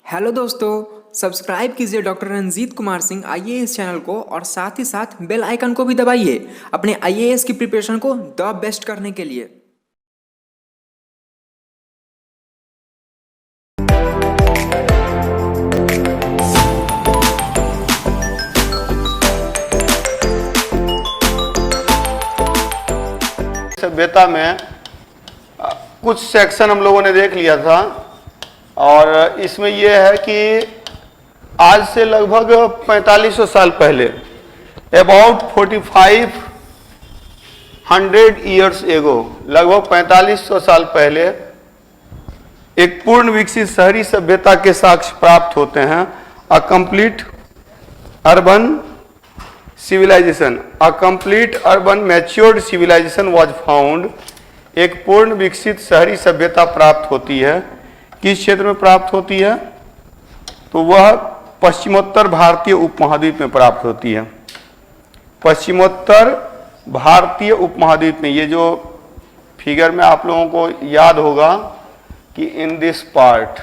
Hello दोस्तों, subscribe कीजिए doctor Ranjit Kumar Singh IAS channel को और साथ ही साथ बेल आइकन को भी दबाइए अपने आईएएस की प्रिपरेशन को द बेस्ट करने के लिए। सभ्यता में कुछ सेक्शन हम लोगों ने देख लिया था और इसमें यह है कि आज से लगभग 4500 साल पहले, अबाउट 4500 ईयर्स एगो, लगभग 4500 साल पहले एक पूर्ण विकसित शहरी सभ्यता के साक्ष्य प्राप्त होते हैं। A complete urban civilization, a complete urban matured civilization was found. एक पूर्ण विकसित शहरी सभ्यता प्राप्त होती है। किस क्षेत्र में प्राप्त होती है? तो वह पश्चिमोत्तर भारतीय उपमहाद्वीप में प्राप्त होती है। पश्चिमोत्तर भारतीय उपमहाद्वीप में, ये जो फिगर में आप लोगों को याद होगा कि in this part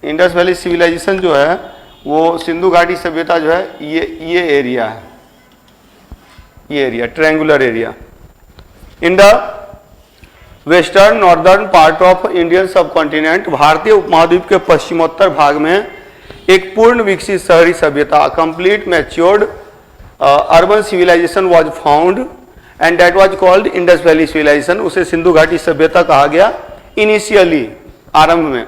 Indus valley civilization जो है वो सिंधु घाटी सभ्यता जो है ये एरिया है, ये area triangular area in the western northern part of Indian subcontinent. भारतीय उपमहाद्वीप के पश्चिमोत्तर भाग में एक पूर्ण विकसित शहरी सभ्यता, complete matured urban civilization was found and that was called Indus valley civilization. उसे सिंधु घाटी सभ्यता कहा गया इनिशियली, आरंभ में।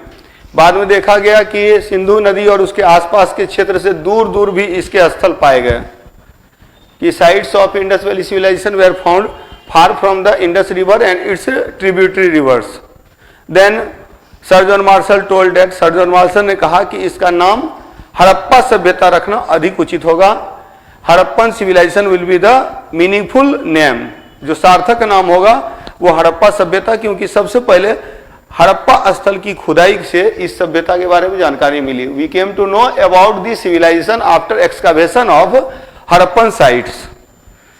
बाद में देखा गया कि सिंधु नदी और उसके आसपास के क्षेत्र से दूर दूर भी इसके स्थल पाए गए कि sites of Indus valley civilization were found far from the Indus River and its tributary rivers. Then Sir John Marshall told that, Sir John Marshall ने कहा कि इसका नाम हड़प्पा सभ्यता रखना अधिक उचित होगा। Harappan civilization will be the meaningful name, जो सार्थक नाम होगा वो हड़प्पा सभ्यता, क्योंकि सबसे पहले हड़प्पा स्थल की खुदाई से इस सभ्यता के बारे में जानकारी मिली। We came to know about the civilization after excavation of Harappan sites,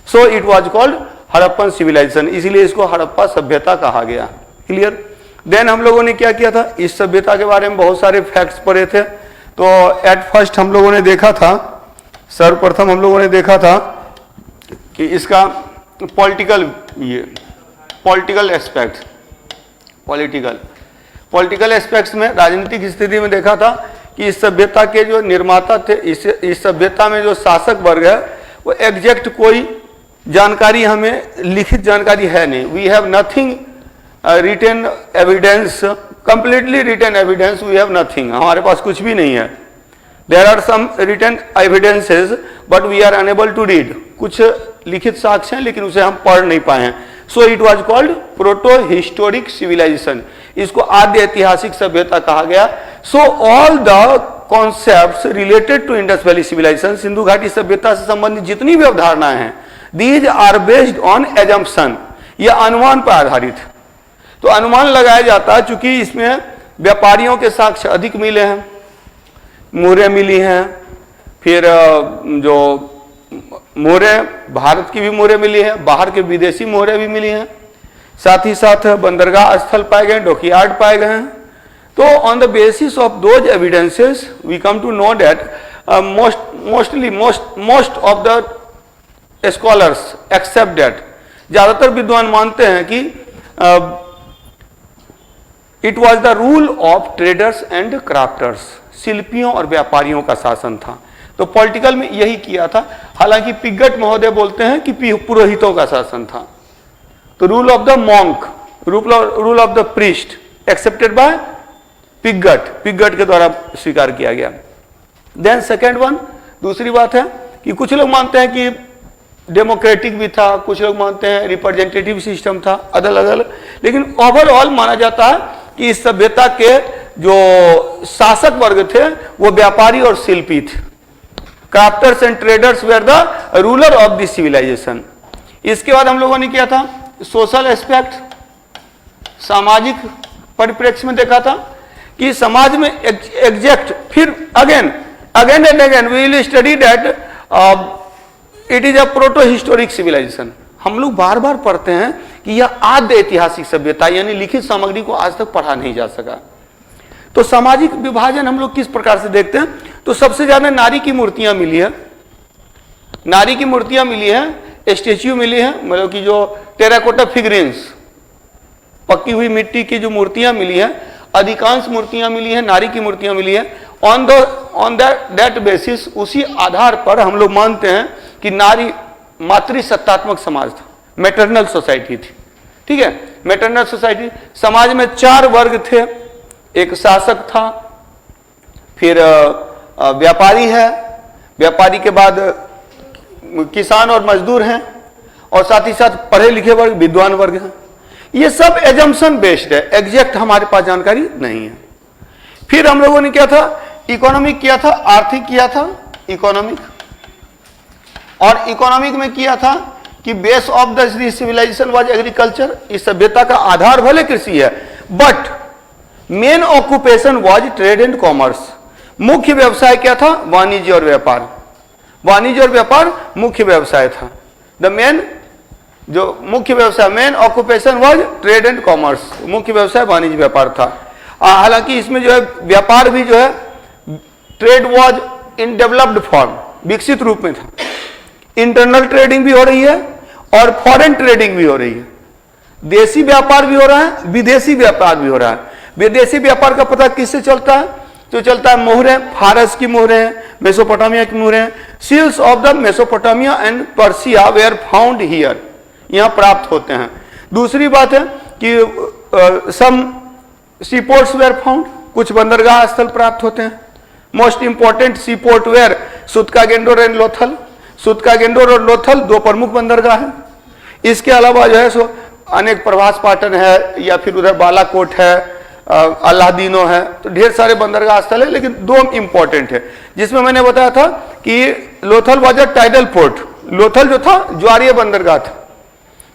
so it was called Harappan civilization, इसीलिए इसको हड़प्पा सभ्यता कहा गया। क्लियर? देन हम लोगों ने क्या किया था, इस सभ्यता के बारे में बहुत सारे फैक्ट्स पढ़े थे। तो एट फर्स्ट हम लोगों ने देखा था, सर्वप्रथम हम लोगों ने देखा था कि इसका पॉलिटिकल एस्पेक्ट्स में, राजनीतिक स्थिति में देखा था कि इस सभ्यता के जो निर्माता थे, इस सभ्यता में जो शासक वर्ग है वो एग्जैक्ट कोई जानकारी, हमें लिखित जानकारी है नहीं। We have nothing written evidence, completely written evidence we have nothing, हमारे पास कुछ भी नहीं है। There are some written evidences but we are unable to read, कुछ लिखित साक्ष्य हैं लेकिन उसे हम पढ़ नहीं पाए हैं। So it was called proto historic civilization, इसको आद्य ऐतिहासिक सभ्यता कहा गया। So all the concepts related to Indus valley civilization, Sindhu घाटी सभ्यता से संबंधित जितनी भी अवधारणाएं हैं, These are based on assumption, यह अनुमान पर आधारित। तो अनुमान लगाया जाता है, चूंकि इसमें व्यापारियों के साक्ष्य अधिक मिले हैं, मोहरें मिली हैं, फिर जो मोहरें भारत की भी मोहरें मिली हैं, बाहर के विदेशी मोहरें भी मिली हैं, साथ ही साथ बंदरगाह स्थल पाए गए, डॉकयार्ड पाए गए हैं। तो on the basis of those evidences we come to know that most of the scholars accept that, ज्यादातर विद्वान मानते हैं कि it was the rule of traders and crafters, शिल्पियों और व्यापारियों का शासन था। तो पॉलिटिकल में यही किया था। हालांकि पिगट महोदय बोलते हैं कि पुरोहितों का शासन था। तो rule of the monk, rule of the priest accepted by Piggott के द्वारा स्वीकार किया गया। देन सेकेंड वन, दूसरी बात है कि कुछ लोग मानते हैं कि डेमोक्रेटिक भी था, कुछ लोग मानते हैं रिप्रेजेंटेटिव सिस्टम था, अलग अलग, लेकिन ओवरऑल माना जाता है कि इस सभ्यता के जो शासक वर्ग थे वो व्यापारी और शिल्पी थे। Crafters and traders were the ruler of this civilization. इसके बाद हम लोगों ने किया था सोशल एस्पेक्ट, सामाजिक परिप्रेक्ष्य में देखा था कि समाज में एग्जैक्ट, फिर again and again we will study that it is a proto historic civilization. हम लोग बार बार पढ़ते हैं कि यह आद्य ऐतिहासिक सभ्यता, यानी लिखित सामग्री को आज तक पढ़ा नहीं जा सका। तो सामाजिक विभाजन हम लोग किस प्रकार से देखते हैं, तो सबसे ज्यादा नारी की मूर्तियां मिली है, नारी की मूर्तियां मिली है, स्टेच्यू मिली है, मतलब कि जो टेराकोटा फिगरेंस, पक्की हुई मिट्टी की जो मूर्तियां मिली है, अधिकांश मूर्तियां मिली है, नारी की मूर्तियां मिली है। ऑन दैट बेसिस, उसी आधार पर हम लोग मानते हैं कि नारी मातृसत्तात्मक समाज था, मैटरनल सोसाइटी थी। ठीक है, मैटरनल सोसाइटी, समाज में 4 वर्ग थे, एक शासक था, फिर व्यापारी है, व्यापारी के बाद किसान और मजदूर हैं, और साथ ही साथ पढ़े लिखे वर्ग, विद्वान वर्ग हैं। ये सब एजम्पशन बेस्ड है, एग्जैक्ट हमारे पास जानकारी नहीं है। फिर हम लोगों ने क्या था, इकोनॉमिक किया था, आर्थिक किया था, इकोनॉमिक, और इकोनॉमिक में किया था कि base of the civilization was agriculture, इस सभ्यता का आधार भले कृषि है, but main occupation was trade and commerce. मुख्य व्यवसाय क्या था, वाणिज्य और व्यापार, वाणिज्य और व्यापार मुख्य व्यवसाय था। द मेन जो मुख्य व्यवसाय, main occupation was trade and commerce, मुख्य व्यवसाय वाणिज्य व्यापार था। हालांकि इसमें जो है व्यापार भी जो है, trade was in developed form, विकसित रूप में था। इंटरनल ट्रेडिंग भी हो रही है और फॉरेन ट्रेडिंग भी हो रही है, देशी व्यापार भी हो रहा है, विदेशी व्यापार भी हो रहा है। विदेशी व्यापार का पता किससे चलता है, तो चलता है मोहरें, फारस की मोहरें, मेसोपोटामिया की मोहरें, seals of the Mesopotamia and Persia were found here, यहां प्राप्त होते हैं। दूसरी बात है कि सम सीपोर्ट्स वेयर फाउंड, कुछ बंदरगाह स्थल प्राप्त होते हैं। Most important seaport were Sutkagendor and Lothal, Sutkagendor और लोथल 2 प्रमुख बंदरगाह हैं। इसके अलावा जो है सो अनेक प्रभास पाटन है, या फिर उधर बालाकोट है, अल्लादीनो है, तो ढेर सारे बंदरगाह स्थल है, लेकिन 2 इंपॉर्टेंट है, जिसमें मैंने बताया था कि Lothal was a tidal port, Lothal जो था ज्वारीय बंदरगाह था,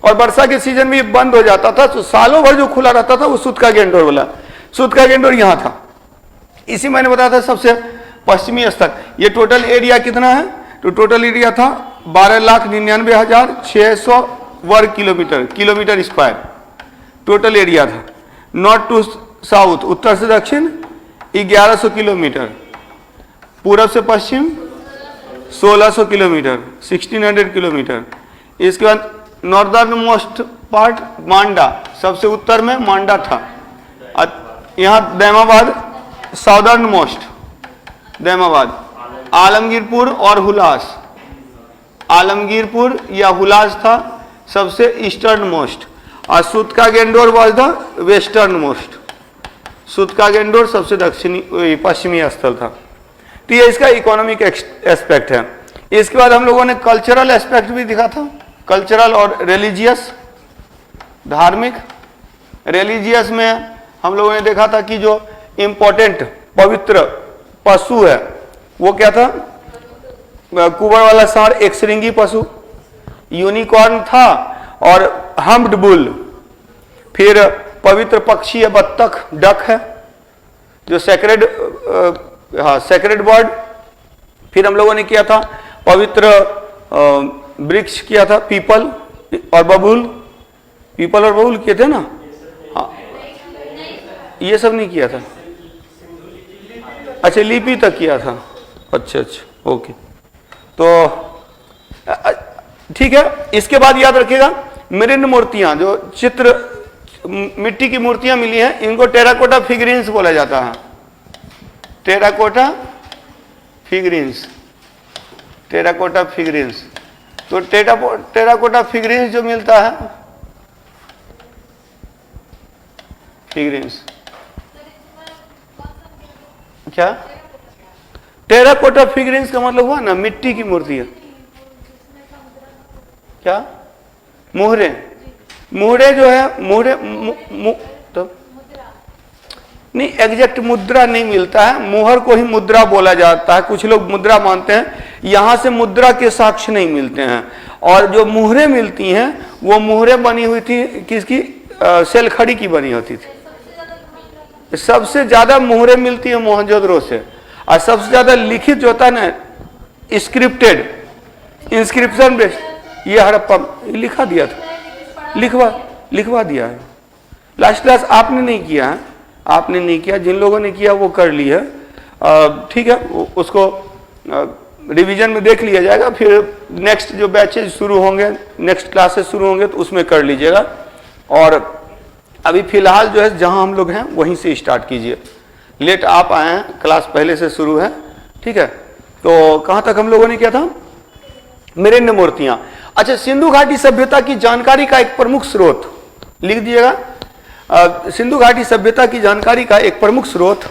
और वर्षा के सीजन में बंद हो जाता था, तो सालों भर जो खुला रहता था वो सूतकागेंडोर वाला, सूतकागेंडोर यहां था। इसी मैंने बताया था सबसे पश्चिमी स्थल। ये टोटल एरिया कितना है, तो टोटल एरिया था 12,99,600 वर्ग kilometre, kilometre square total area था। नॉर्थ टू साउथ, उत्तर से दक्षिण 1100 किलोमीटर, पूरब से पश्चिम 1600 किलोमीटर, 1600 किलोमीटर। इसके बाद नॉर्दर्न मोस्ट पार्ट मांडा, सबसे उत्तर में मांडा था। यहाँ दैमाबाद साउदर्न मोस्ट, दैमाबाद, आलमगीरपुर और हुलास, आलमगीरपुर या हुलास था सबसे ईस्टर्न मोस्ट, और सूतकागेंडोर वाज द वेस्टर्न मोस्ट, सूतकागेंडोर सबसे दक्षिणी पश्चिमी स्थल था। तो ये इसका इकोनॉमिक एस्पेक्ट है। इसके बाद हम लोगों ने कल्चरल एस्पेक्ट भी दिखा था, कल्चरल और रिलीजियस, धार्मिक। रिलीजियस में हम लोगों ने देखा था कि जो इंपॉर्टेंट पवित्र पशु है वो क्या था, कुबर वाला सांड, एक श्रृंगी पशु, यूनिकॉर्न था, और हम्प्ड बुल। फिर पवित्र पक्षी है बत्तख, डक है जो सेक्रेड, सेक्रेड बर्ड। फिर हम लोगों ने किया था पवित्र वृक्ष किया था, पीपल और बबूल, पीपल और बबूल किए थे ना, हाँ ये सब नहीं किया था, अच्छा लिपि तक किया था, अच्छा अच्छा ओके। तो ठीक है, इसके बाद याद रखिएगा मृण मूर्तियां, जो चित्र मिट्टी की मूर्तियां मिली हैं, इनको टेराकोटा फिगरीन्स बोला जाता है, टेराकोटा फिगरीन्स, टेराकोटा फिगरीन्स। तो टेराकोटा फिगरीन्स जो मिलता है, फिगरीन्स क्या, टेराकोटा फिगरीन्स का मतलब हुआ ना मिट्टी की मूर्ति है, क्या मोहरे, मोहरे जो है मोहरे तो नहीं, एग्जैक्ट मुद्रा नहीं मिलता है, मोहर को ही मुद्रा बोला जाता है, कुछ लोग मुद्रा मानते हैं, यहां से मुद्रा के साक्ष्य नहीं मिलते हैं। और जो मुहरें मिलती हैं वो मुहरें बनी हुई थी किसकी, सेलखड़ी की बनी होती थी। सबसे ज्यादा मुहरें मिलती है मोहनजोदड़ो से, और सबसे ज्यादा लिखित जो होता है ना स्क्रिप्टेड, इंस्क्रिप्शन बेस्ड, ये हड़प्पा लिखा दिया था, लिखवा दिया है। लास्ट क्लास आपने नहीं किया है, आपने नहीं किया, जिन लोगों ने किया वो कर ली है, ठीक है, उसको रिवीजन में देख लिया जाएगा, फिर नेक्स्ट जो बैचेज शुरू होंगे, नेक्स्ट क्लासेस शुरू होंगे तो उसमें कर लीजिएगा। और अभी फिलहाल जो है जहां हम लोग हैं वहीं से स्टार्ट कीजिए। लेट आप आए हैं, क्लास पहले से शुरू है, ठीक है। तो कहां तक हम लोगों ने किया था? मृण्मय मूर्तियां। अच्छा, सिंधु घाटी सभ्यता की जानकारी का एक प्रमुख स्रोत लिख दीजिएगा। सिंधु घाटी सभ्यता की जानकारी का एक प्रमुख स्रोत,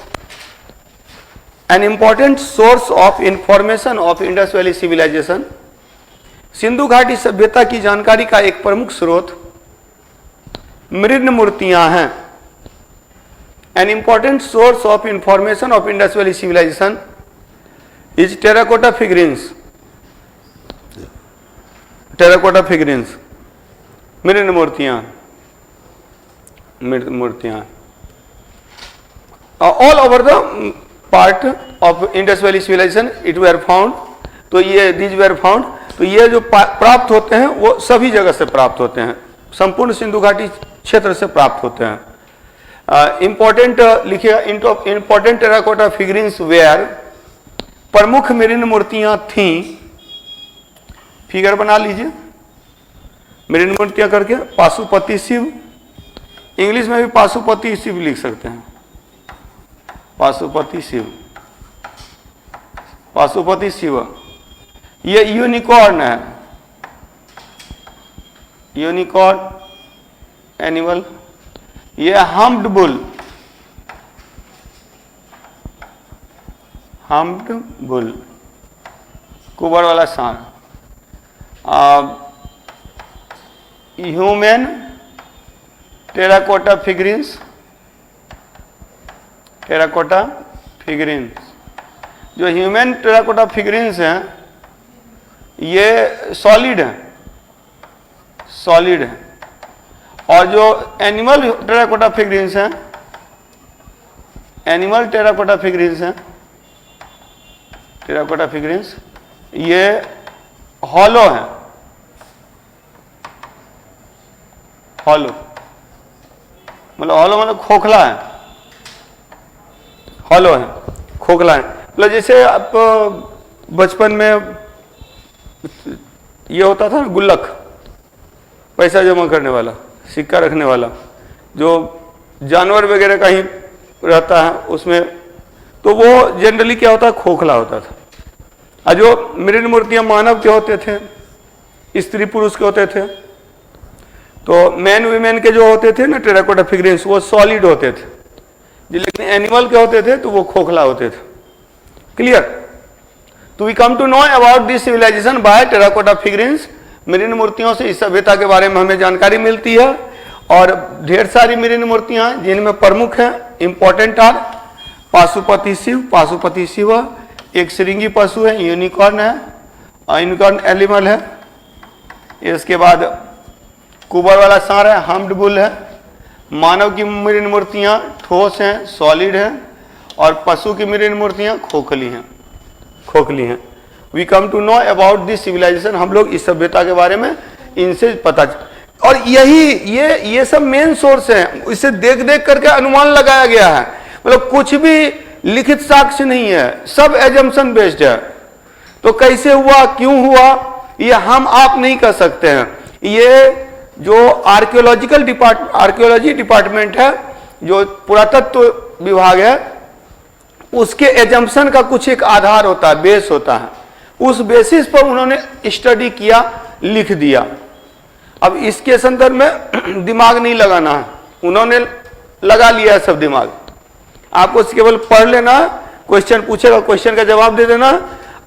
an important source of information of Indus valley civilization. Sindhu घाटी सभ्यता की जानकारी का एक प्रमुख स्रोत मृण्मय मूर्तियां हैं। An important source of information of Indus valley civilization is terracotta figurines. Terracotta figurines, मृण्मय मूर्तियां, मूर्तियां all over the part of Indus valley civilization it were found. तो ये दीज वेर फाउंड, तो ये जो प्राप्त होते हैं वो सभी जगह से प्राप्त होते हैं, संपूर्ण सिंधु घाटी क्षेत्र से प्राप्त होते हैं। इंपॉर्टेंट लिखिएगा, इंपॉर्टेंट टेराकोटा फिगरिन्स वेयर, प्रमुख मृण्मय मूर्तियां थी। फिगर बना लीजिए मृण्मय मूर्तियां करके, पाशुपति शिव, इंग्लिश में भी पाशुपति शिव लिख सकते हैं, पाशुपति शिव, पाशुपति शिव। ये यूनिकॉर्न है, यूनिकॉर्न एनिमल। ये हम्प्ड बुल, हम्प्ड बुल, कुबर वाला सांड। ह्यूमन टेराकोटा फिगरिन्स, टेराकोटा फिगरिन्स, जो ह्यूमन टेराकोटा फिगरिन्स हैं ये सॉलिड है, सॉलिड है। और जो एनिमल टेराकोटा फिगरिन्स हैं, एनिमल टेराकोटा फिगरिन्स हैं, टेराकोटा फिगरिन्स ये हॉलो है, हॉलो मतलब खोखला है, हॉलो है, खोखला है। मतलब जैसे आप बचपन में ये होता था गुल्लक, पैसा जमा करने वाला, सिक्का रखने वाला, जो जानवर वगैरह का ही रहता है उसमें, तो वो जनरली क्या होता है, खोखला होता था। और जो मृण्मय मूर्तियां मानव के होते थे, स्त्री पुरुष के होते थे, तो मैन वीमेन के जो होते थे ना टेराकोटा फिगरिन्स, वो सॉलिड होते थे, लेकिन एनिमल के होते थे तो वो खोखला होते थे। क्लियर? तो we come to know about this civilization by terracotta figurines. मृण्मय मूर्तियों से इस सभ्यता के बारे में हमें जानकारी मिलती है। और ढेर सारी मृण्मय मूर्तियां जिनमें प्रमुख हैं, इंपॉर्टेंट आर पाशुपति शिव, पाशुपति शिव एक श्रृंगी पशु है, यूनिकॉर्न है, यूनिकॉर्न एनिमल है। इसके बाद कुबर वाला सांड है, हम्प्ड बुल है। मानव की मृण्मय मूर्तियां ठोस हैं, सॉलिड हैं, और पशु की मृण्मय मूर्तियां खोखली हैं, खोखली हैं। We come to know about this civilization, हम लोग इस सभ्यता के बारे में इनसे पता, और यही ये सब मेन सोर्स है, इसे देख देख करके अनुमान लगाया गया है। मतलब कुछ भी लिखित साक्ष्य नहीं है, सब एजम्पशन बेस्ड है। तो कैसे हुआ, क्यों हुआ, ये हम आप नहीं कर सकते हैं। ये जो आर्कियोलॉजी डिपार्टमेंट है, जो पुरातत्व विभाग है, उसके एजम्पशन का कुछ एक आधार होता है, बेस होता है। उस बेसिस पर उन्होंने स्टडी किया, लिख दिया। अब इसके संदर्भ में दिमाग नहीं लगाना है, उन्होंने लगा लिया है सब दिमाग। आपको केवल पढ़ लेना, क्वेश्चन पूछेगा, क्वेश्चन का जवाब दे देना।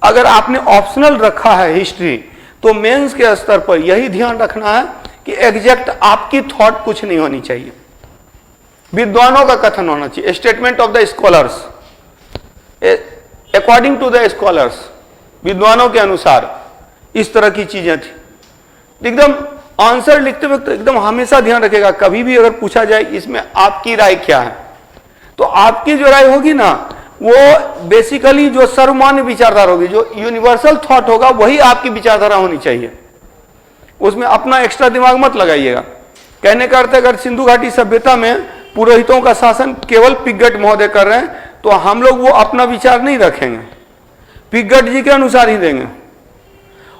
अगर आपने ऑप्शनल रखा है हिस्ट्री, तो मेंस के स्तर पर यही ध्यान रखना है कि एग्जैक्ट आपकी थॉट कुछ नहीं होनी चाहिए, विद्वानों का कथन होना चाहिए, statement of the scholars, according to the scholars, विद्वानों के अनुसार। इस तरह की चीजें थी। एकदम आंसर लिखते वक्त एकदम हमेशा ध्यान रखेगा, कभी भी अगर पूछा जाए इसमें आपकी राय क्या है, तो आपकी जो राय होगी ना, वो बेसिकली जो सर्वमान्य विचारधारा होगी, जो यूनिवर्सल थॉट होगा, वही आपकी विचारधारा होनी चाहिए। उसमें अपना एक्स्ट्रा दिमाग मत लगाइएगा। कहने का अर्थ है, अगर सिंधु घाटी सभ्यता में पुरोहितों का शासन केवल पिगट महोदय कर रहे हैं, तो हम लोग वो अपना विचार नहीं रखेंगे, पिगट जी के अनुसार ही देंगे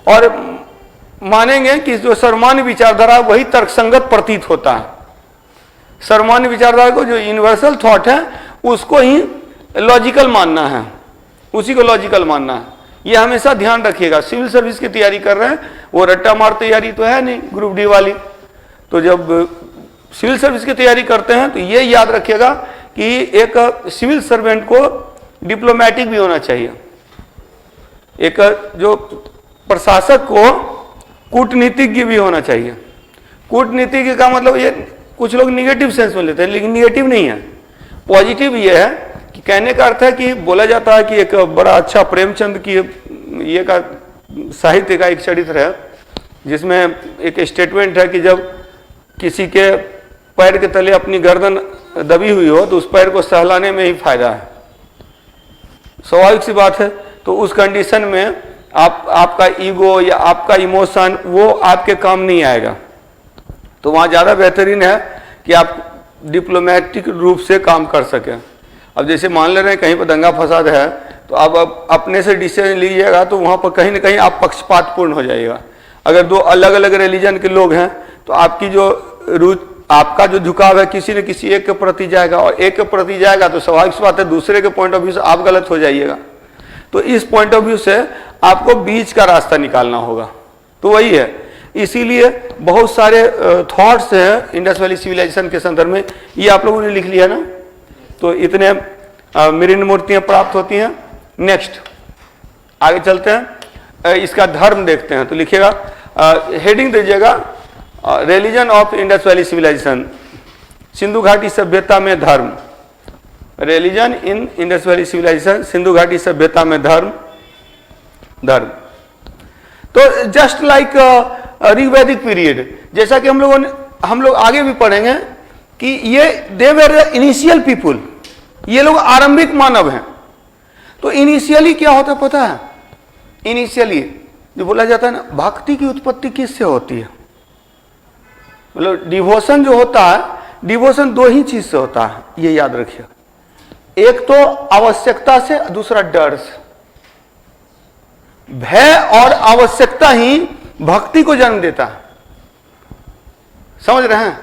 और मानेंगे कि जो सर्वमान्य विचारधारा वही तर्कसंगत प्रतीत होता है। सर्वमान्य विचारधारा को जो यूनिवर्सल थॉट है उसको ही लॉजिकल मानना है, उसी को लॉजिकल मानना है। ये हमेशा ध्यान रखिएगा। सिविल सर्विस की तैयारी कर रहे हैं, वो रट्टा मार तैयारी तो है नहीं ग्रुप डी वाली, तो जब सिविल सर्विस की तैयारी करते हैं तो ये याद रखिएगा कि एक सिविल सर्वेंट को डिप्लोमेटिक भी होना चाहिए, एक जो प्रशासक को कूटनीतिज्ञ भी होना चाहिए। कूटनीतिज्ञ का मतलब ये कुछ लोग निगेटिव सेंस में लेते हैं, लेकिन निगेटिव नहीं है, पॉजिटिव ये है कि कहने का अर्थ है कि बोला जाता है कि एक बड़ा अच्छा प्रेमचंद की ये का साहित्य का एक चरित्र है जिसमें एक स्टेटमेंट है कि जब किसी के पैर के तले अपनी गर्दन दबी हुई हो तो उस पैर को सहलाने में ही फायदा है। स्वाभाविक सी बात है। तो उस कंडीशन में आपका ईगो या आपका इमोशन वो आपके काम नहीं आएगा, तो वहाँ ज़्यादा बेहतरीन है कि आप डिप्लोमेटिक रूप से काम कर सकें। अब जैसे मान ले रहे हैं कहीं पर दंगा फसाद है तो आप अपने से डिसीजन लीजिएगा तो वहाँ पर कहीं ना कहीं आप पक्षपातपूर्ण हो जाएगा। अगर दो अलग अलग रिलीजन के लोग हैं तो आपकी जो आपका जो झुकाव है किसी न किसी एक के प्रति जाएगा, और एक के प्रति जाएगा तो स्वाभाविक सी बात है दूसरे के पॉइंट ऑफ व्यू से आप गलत हो जाइएगा। तो इस पॉइंट ऑफ व्यू से आपको बीच का रास्ता निकालना होगा। तो वही है, इसीलिए बहुत सारे थॉट्स हैं इंडस वैली सिविलाइजेशन के संदर्भ में, ये आप लोगों ने लिख लिया ना। तो इतने मृण मूर्तियां प्राप्त होती हैं। नेक्स्ट आगे चलते हैं, इसका धर्म देखते हैं। तो लिखिएगा, हेडिंग दीजिएगा religion of Indus valley civilization, Sindhu घाटी सभ्यता में धर्म। Religion in Indus valley civilization, Sindhu घाटी सभ्यता में धर्म। तो जस्ट लाइक ऋग्वैदिक पीरियड, जैसा कि हम लोग आगे भी पढ़ेंगे कि ये दे वर इनिशियल पीपुल, ये लोग आरंभिक मानव हैं। तो इनिशियली क्या होता है पता है? इनिशियली जो बोला जाता है ना, भक्ति की उत्पत्ति किससे होती है? मतलब डिवोशन जो होता है, डिवोशन दो ही चीज से होता है, ये याद रखिए। एक तो आवश्यकता से, दूसरा डर से। भय और आवश्यकता ही भक्ति को जन्म देता है। समझ रहे हैं?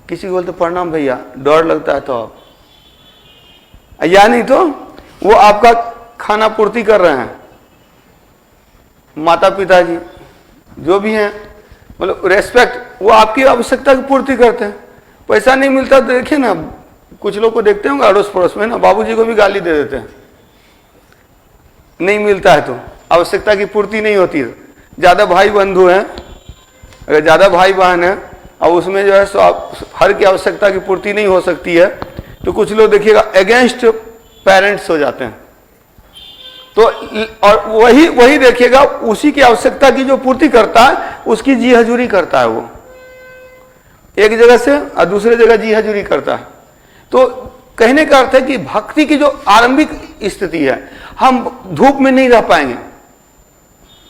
किसी को बोलते प्रणाम भैया, डर लगता है तो आप, या नहीं तो वो आपका खाना पूर्ति कर रहे हैं, माता पिता जी जो भी हैं, मतलब रेस्पेक्ट, वो आपकी आवश्यकता की पूर्ति करते हैं। पैसा नहीं मिलता तो देखिए ना, कुछ लोग को देखते होंगे अड़ोस पड़ोस में ना, बाबूजी को भी गाली दे देते हैं, नहीं मिलता है तो आवश्यकता की पूर्ति नहीं होती है। ज़्यादा भाई बंधु हैं, अगर ज़्यादा भाई बहन है और उसमें जो है सो हर की आवश्यकता की पूर्ति नहीं हो सकती है, तो कुछ लोग देखिएगा अगेंस्ट पेरेंट्स हो जाते हैं। तो और वही देखिएगा, उसी की आवश्यकता की जो पूर्ति करता है उसकी जी हजूरी करता है। वो एक जगह से और दूसरे जगह जी हजूरी करता है। तो कहने का अर्थ है कि भक्ति की जो आरंभिक स्थिति है, हम धूप में नहीं रह पाएंगे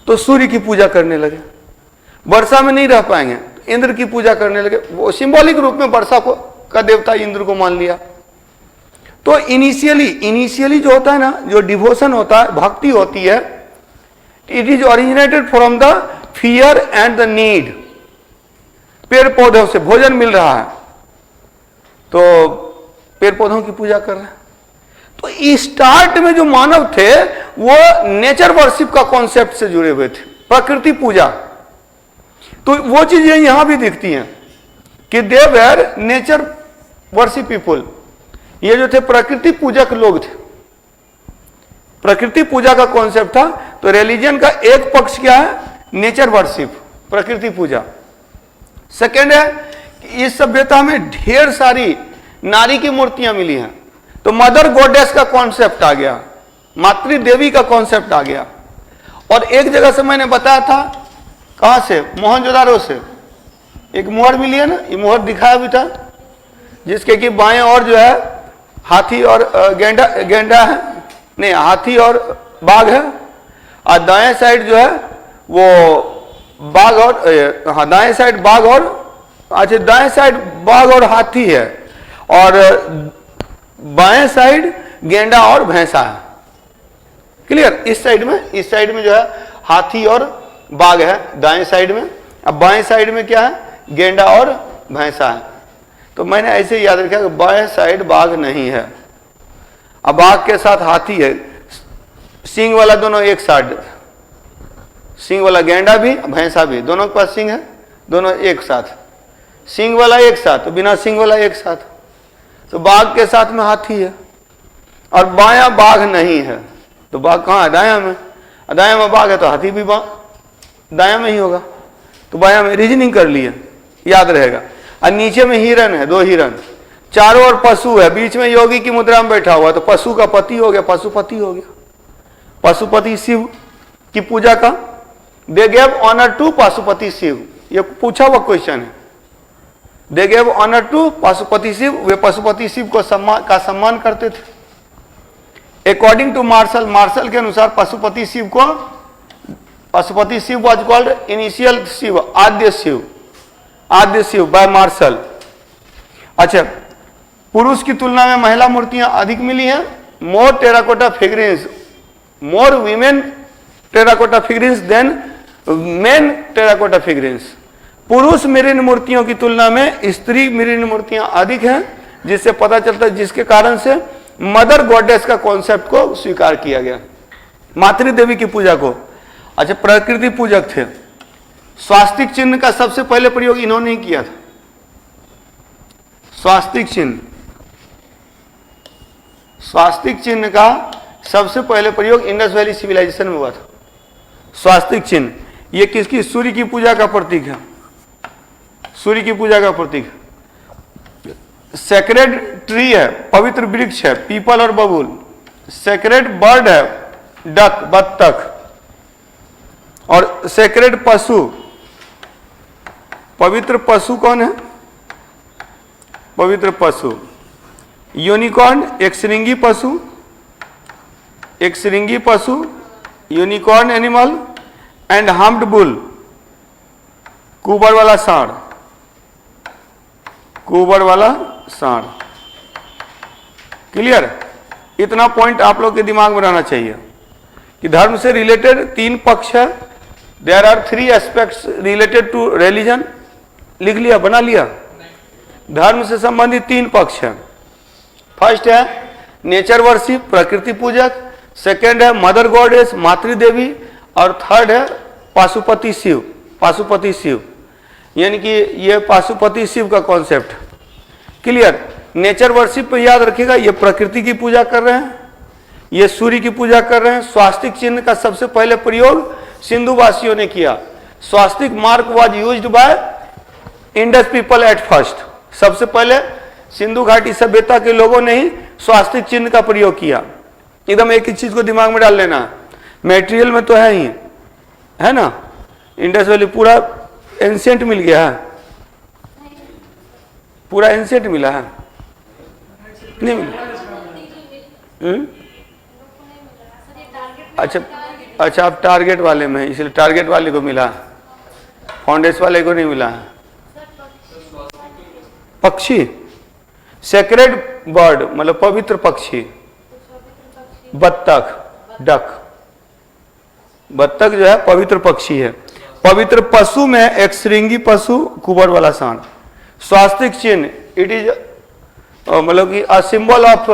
तो सूर्य की पूजा करने लगे, वर्षा में नहीं रह पाएंगे तो इंद्र की पूजा करने लगे। वो सिंबॉलिक रूप में वर्षा को का देवता इंद्र को मान लिया। तो इनिशियली जो होता है ना, जो डिवोशन होता है, भक्ति होती है, it is originated from the fear and the need. पेड़ पौधों से भोजन मिल रहा है तो पेड़ पौधों की पूजा कर रहे हैं। तो स्टार्ट में जो मानव थे वो नेचर वर्शिप का कॉन्सेप्ट से जुड़े हुए थे, प्रकृति पूजा। तो वो चीजें यहां भी दिखती हैं कि they were nature worship people. ये जो थे प्रकृति पूजक लोग थे, प्रकृति पूजा का कॉन्सेप्ट था। तो रिलीजन का एक पक्ष क्या है? नेचर वर्शिप, प्रकृति पूजा। सेकेंड है कि इस सभ्यता में ढेर सारी नारी की मूर्तियां मिली हैं, तो मदर गॉडेस का कॉन्सेप्ट आ गया, मातृ देवी का कॉन्सेप्ट आ गया। और एक जगह से मैंने बताया था, कहां से? मोहनजोदारो से एक मोहर मिली है ना, ये मोहर दिखाया भी था, जिसके कि बाएं और जो है हाथी और गेंडा है, नहीं हाथी और बाघ है, और दाएं साइड जो है वो बाघ और, हाँ दाएं साइड बाघ और, अच्छा दाएं साइड बाघ और हाथी है, और बाएं साइड गेंडा और भैंसा है। क्लियर? इस साइड में जो है हाथी और बाघ है दाएं साइड में, अब बाएं साइड में क्या है? गेंडा और भैंसा है। तो मैंने ऐसे याद रखा कि बाएं साइड बाघ नहीं है, अब बाघ के साथ हाथी है, सींग वाला दोनों एक साइड, सींग वाला गेंडा भी भैंसा भी, दोनों के पास सींग है, दोनों एक साथ, सींग वाला एक साथ, तो बिना सींग वाला एक साथ, तो बाघ के साथ में हाथी है और बायां बाघ नहीं है, तो बाघ कहाँ है? दायां में, दायां में बाघ है तो हाथी भी दायां में ही होगा, तो बायां में रीजनिंग कर लिए, याद रहेगा। और नीचे में हिरन है, 2 हिरन, चारों ओर पशु है, बीच में योगी की मुद्रा में बैठा हुआ, तो पशु का पति हो गया, पशुपति हो गया, पशुपति शिव की पूजा का। They gave honour to Pashupati Shiva, ये पूछा हुआ क्वेश्चन है। They gave honour to Pashupati Shiva, वे पशुपति शिव को सम्मान करते थे। अकॉर्डिंग टू मार्शल, मार्शल के अनुसार Pashupati Shiva was called initial Shiva, आद्य शिव बाय मार्शल। अच्छा, पुरुष की तुलना में महिला मूर्तियां अधिक मिली हैं। More terracotta figurines, more women terracotta figurines than men terracotta figurines. पुरुष मृण मूर्तियों की तुलना में स्त्री मृण मूर्तियां अधिक हैं, जिससे पता चलता है, जिसके कारण से मदर गॉडेस का कॉन्सेप्ट को स्वीकार किया गया, मातृ देवी की पूजा को। अच्छा, प्रकृति पूजक थे। स्वास्तिक चिन्ह का सबसे पहले प्रयोग इन्होंने ही किया था। स्वास्तिक चिन्ह का सबसे पहले प्रयोग इंडस वैली सिविलाइजेशन में हुआ था। स्वास्तिक चिन्ह ये किसकी? सूर्य की पूजा का प्रतीक है, सूर्य की पूजा का प्रतीक है। सेक्रेड ट्री है, पवित्र वृक्ष है, पीपल और बबूल। सेक्रेड बर्ड है, डक, बत्तख। और सेक्रेड पशु, पवित्र पशु कौन है? पवित्र पशु यूनिकॉर्न, एक श्रृंगी पशु, एक श्रृंगी पशु, unicorn animal and humped bull, कुबर वाला सांड, कुबर वाला सांड। क्लियर? इतना पॉइंट आप लोग के दिमाग में रहना चाहिए कि धर्म से रिलेटेड 3 पक्ष है। There are 3 aspects related to religion. लिख लिया, बना लिया? धर्म से संबंधित 3 पक्ष है। फर्स्ट है नेचर वर्शिप, प्रकृति पूजक। सेकेंड है मदर गॉडेस, मातृ देवी। और थर्ड है पशुपति शिव, पशुपति शिव, यानी कि ये पशुपति शिव का कॉन्सेप्ट। क्लियर? नेचर वर्शिप पे याद रखिएगा, ये प्रकृति की पूजा कर रहे हैं, ये सूर्य की पूजा कर रहे हैं। स्वास्तिक चिन्ह का सबसे पहले प्रयोग सिंधु वासियों ने किया। Swastika mark was used by Indus people at first. सबसे पहले सिंधु घाटी सभ्यता के लोगों ने ही स्वास्तिक चिन्ह का प्रयोग किया। एकदम एक ही चीज को दिमाग में डाल लेना, मेटेरियल में तो है ही, है ना? इंडस वैली पूरा एंशिएंट मिल गया है, पूरा एंशिएंट मिला है, नहीं मिला? अच्छा आप टारगेट वाले में, इसलिए टारगेट वाले को मिला, फाउंडेशन वाले को नहीं मिला है। पक्षी, सेक्रेड बर्ड मतलब पवित्र पक्षी, बत्तख, डक। बत्तख जो है पवित्र पक्षी है। पवित्र पशु में एक श्रृंगी पशु, कुबर वाला सांड। स्वास्तिक चिन्ह, इट इज मतलब कि a symbol of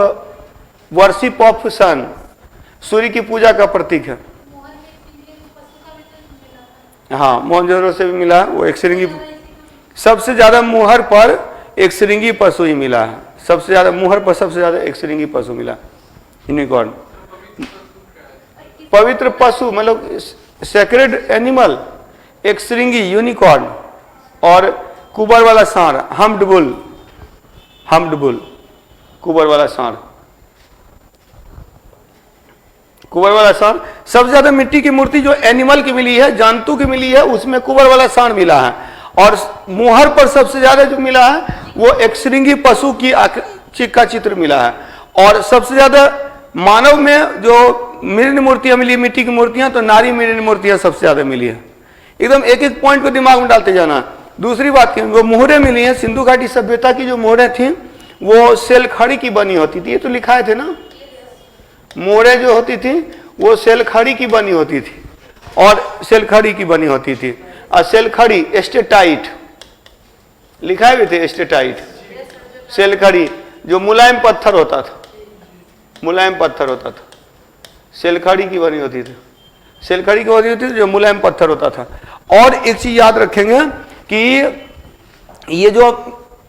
worship of sun, सूर्य की पूजा का प्रतीक है। हाँ, मोहनजोदड़ो से भी मिला है, वो एक श्रृंगी। सबसे ज्यादा मुहर पर एक श्रृंगी पशु ही मिला है, सबसे ज्यादा मुहर पर सबसे ज्यादा एक श्रृंगी पशु मिला, यूनिकॉर्न। पवित्र पशु मतलब सेक्रेड एनिमल, एक श्रृंगी यूनिकॉर्न और कुबर वाला सांड, हम्प्ड बुल, हम्प्ड बुल, कुबर वाला सांड, कुबर वाला सांड। सबसे ज्यादा मिट्टी की मूर्ति जो एनिमल की मिली है, जंतु की मिली है, उसमें कुबर वाला सांड मिला है। और मुहर पर सबसे ज्यादा जो मिला है वो एक श्रृंगी पशु की का चित्र मिला है। और सबसे ज्यादा मानव में जो मृण मूर्तियां मिली, मिट्टी की मूर्तियां, तो नारी मृण मूर्तियां सबसे ज्यादा मिली है। एकदम एक एक पॉइंट को दिमाग में डालते जाना। दूसरी बात की, वो मोहरें मिली हैं, सिंधु घाटी सभ्यता की जो मोहरें थी वो सेलखड़ी की बनी होती थी, ये तो लिखाए थे ना। मोहरें जो होती थी वो सेलखड़ी की बनी होती थी और सेलखड़ी की बनी होती थी। और सेलखड़ी एस्टेटाइट लिखाए भी थे, एस्टेटाइट सेलखड़ी जो मुलायम पत्थर होता था, मुलायम पत्थर होता था, सेलखड़ी की बनी होती थी, सेलखड़ी की बनी होती थी जो मुलायम पत्थर होता था। और एक चीज याद रखेंगे कि ये जो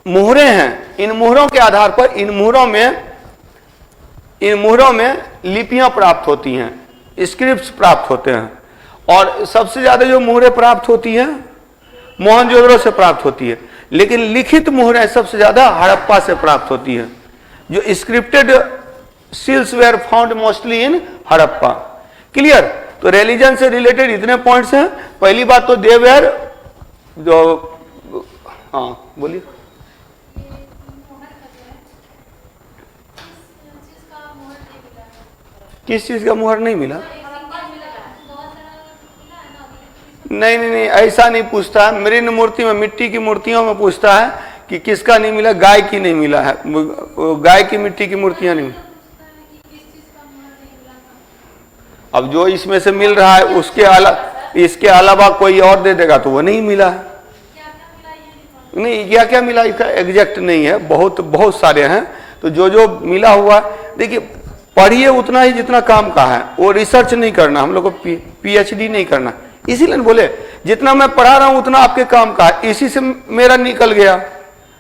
मोहरे हैं, इन मोहरों के आधार पर इन मोहरों में लिपियां प्राप्त होती हैं, स्क्रिप्ट्स प्राप्त होते हैं। और सबसे ज्यादा जो मोहरें प्राप्त होती हैं मोहनजोदड़ो से प्राप्त होती है, लेकिन लिखित मोहरें सबसे ज्यादा हड़प्पा से प्राप्त होती है। जो scripted seals were found mostly in Harappa. Clear? तो रिलीजन से रिलेटेड इतने पॉइंट्स हैं। पहली बात तो दे वेयर जो, हाँ बोलिए। किस चीज का मुहर नहीं मिला? नहीं नहीं नहीं, ऐसा नहीं पूछता है। मृण मूर्ति में, मिट्टी की मूर्तियों में पूछता है कि किसका नहीं मिला। गाय की नहीं मिला है, गाय की मिट्टी की मूर्तियां नहीं। अब जो इसमें से मिल रहा है इसके अलावा कोई और दे देगा तो वो नहीं मिला है। नहीं, क्या क्या मिला इसका एग्जैक्ट नहीं है, बहुत सारे हैं। तो जो जो मिला हुआ, देखिए पढ़िए उतना ही जितना काम का है, वो रिसर्च नहीं करना, हम लोग को पीएचडी नहीं करना। इसीलिए बोले जितना मैं पढ़ा रहा हूं उतना आपके काम का है। इसी से मेरा निकल गया,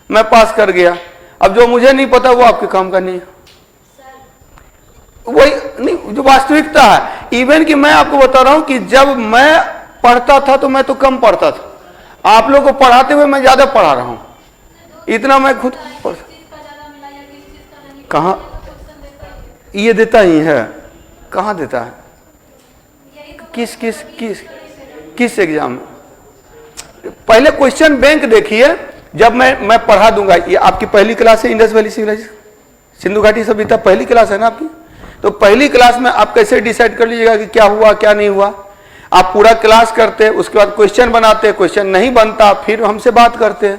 मैं पास कर गया। अब जो मुझे नहीं पता वो आपके काम का नहीं है। वही नहीं जो वास्तविकता है। इवन कि मैं आपको बता रहा हूं कि जब मैं पढ़ता था तो मैं तो कम पढ़ता था, आप लोग को पढ़ाते हुए मैं ज्यादा पढ़ा रहा हूं। इतना मैं खुद कहां ये देता ही है, कहां देता है, किस एग्जाम में? पहले क्वेश्चन बैंक देखिए। जब मैं पढ़ा दूंगा, ये आपकी पहली क्लास है इंडस वैली सिविलाइजेशन, सिंधु घाटी सभ्यता पहली क्लास है ना आपकी। तो पहली क्लास में आप कैसे डिसाइड कर लीजिएगा कि क्या हुआ क्या नहीं हुआ? आप पूरा क्लास करते, उसके बाद क्वेश्चन बनाते, क्वेश्चन नहीं बनता फिर हमसे बात करते।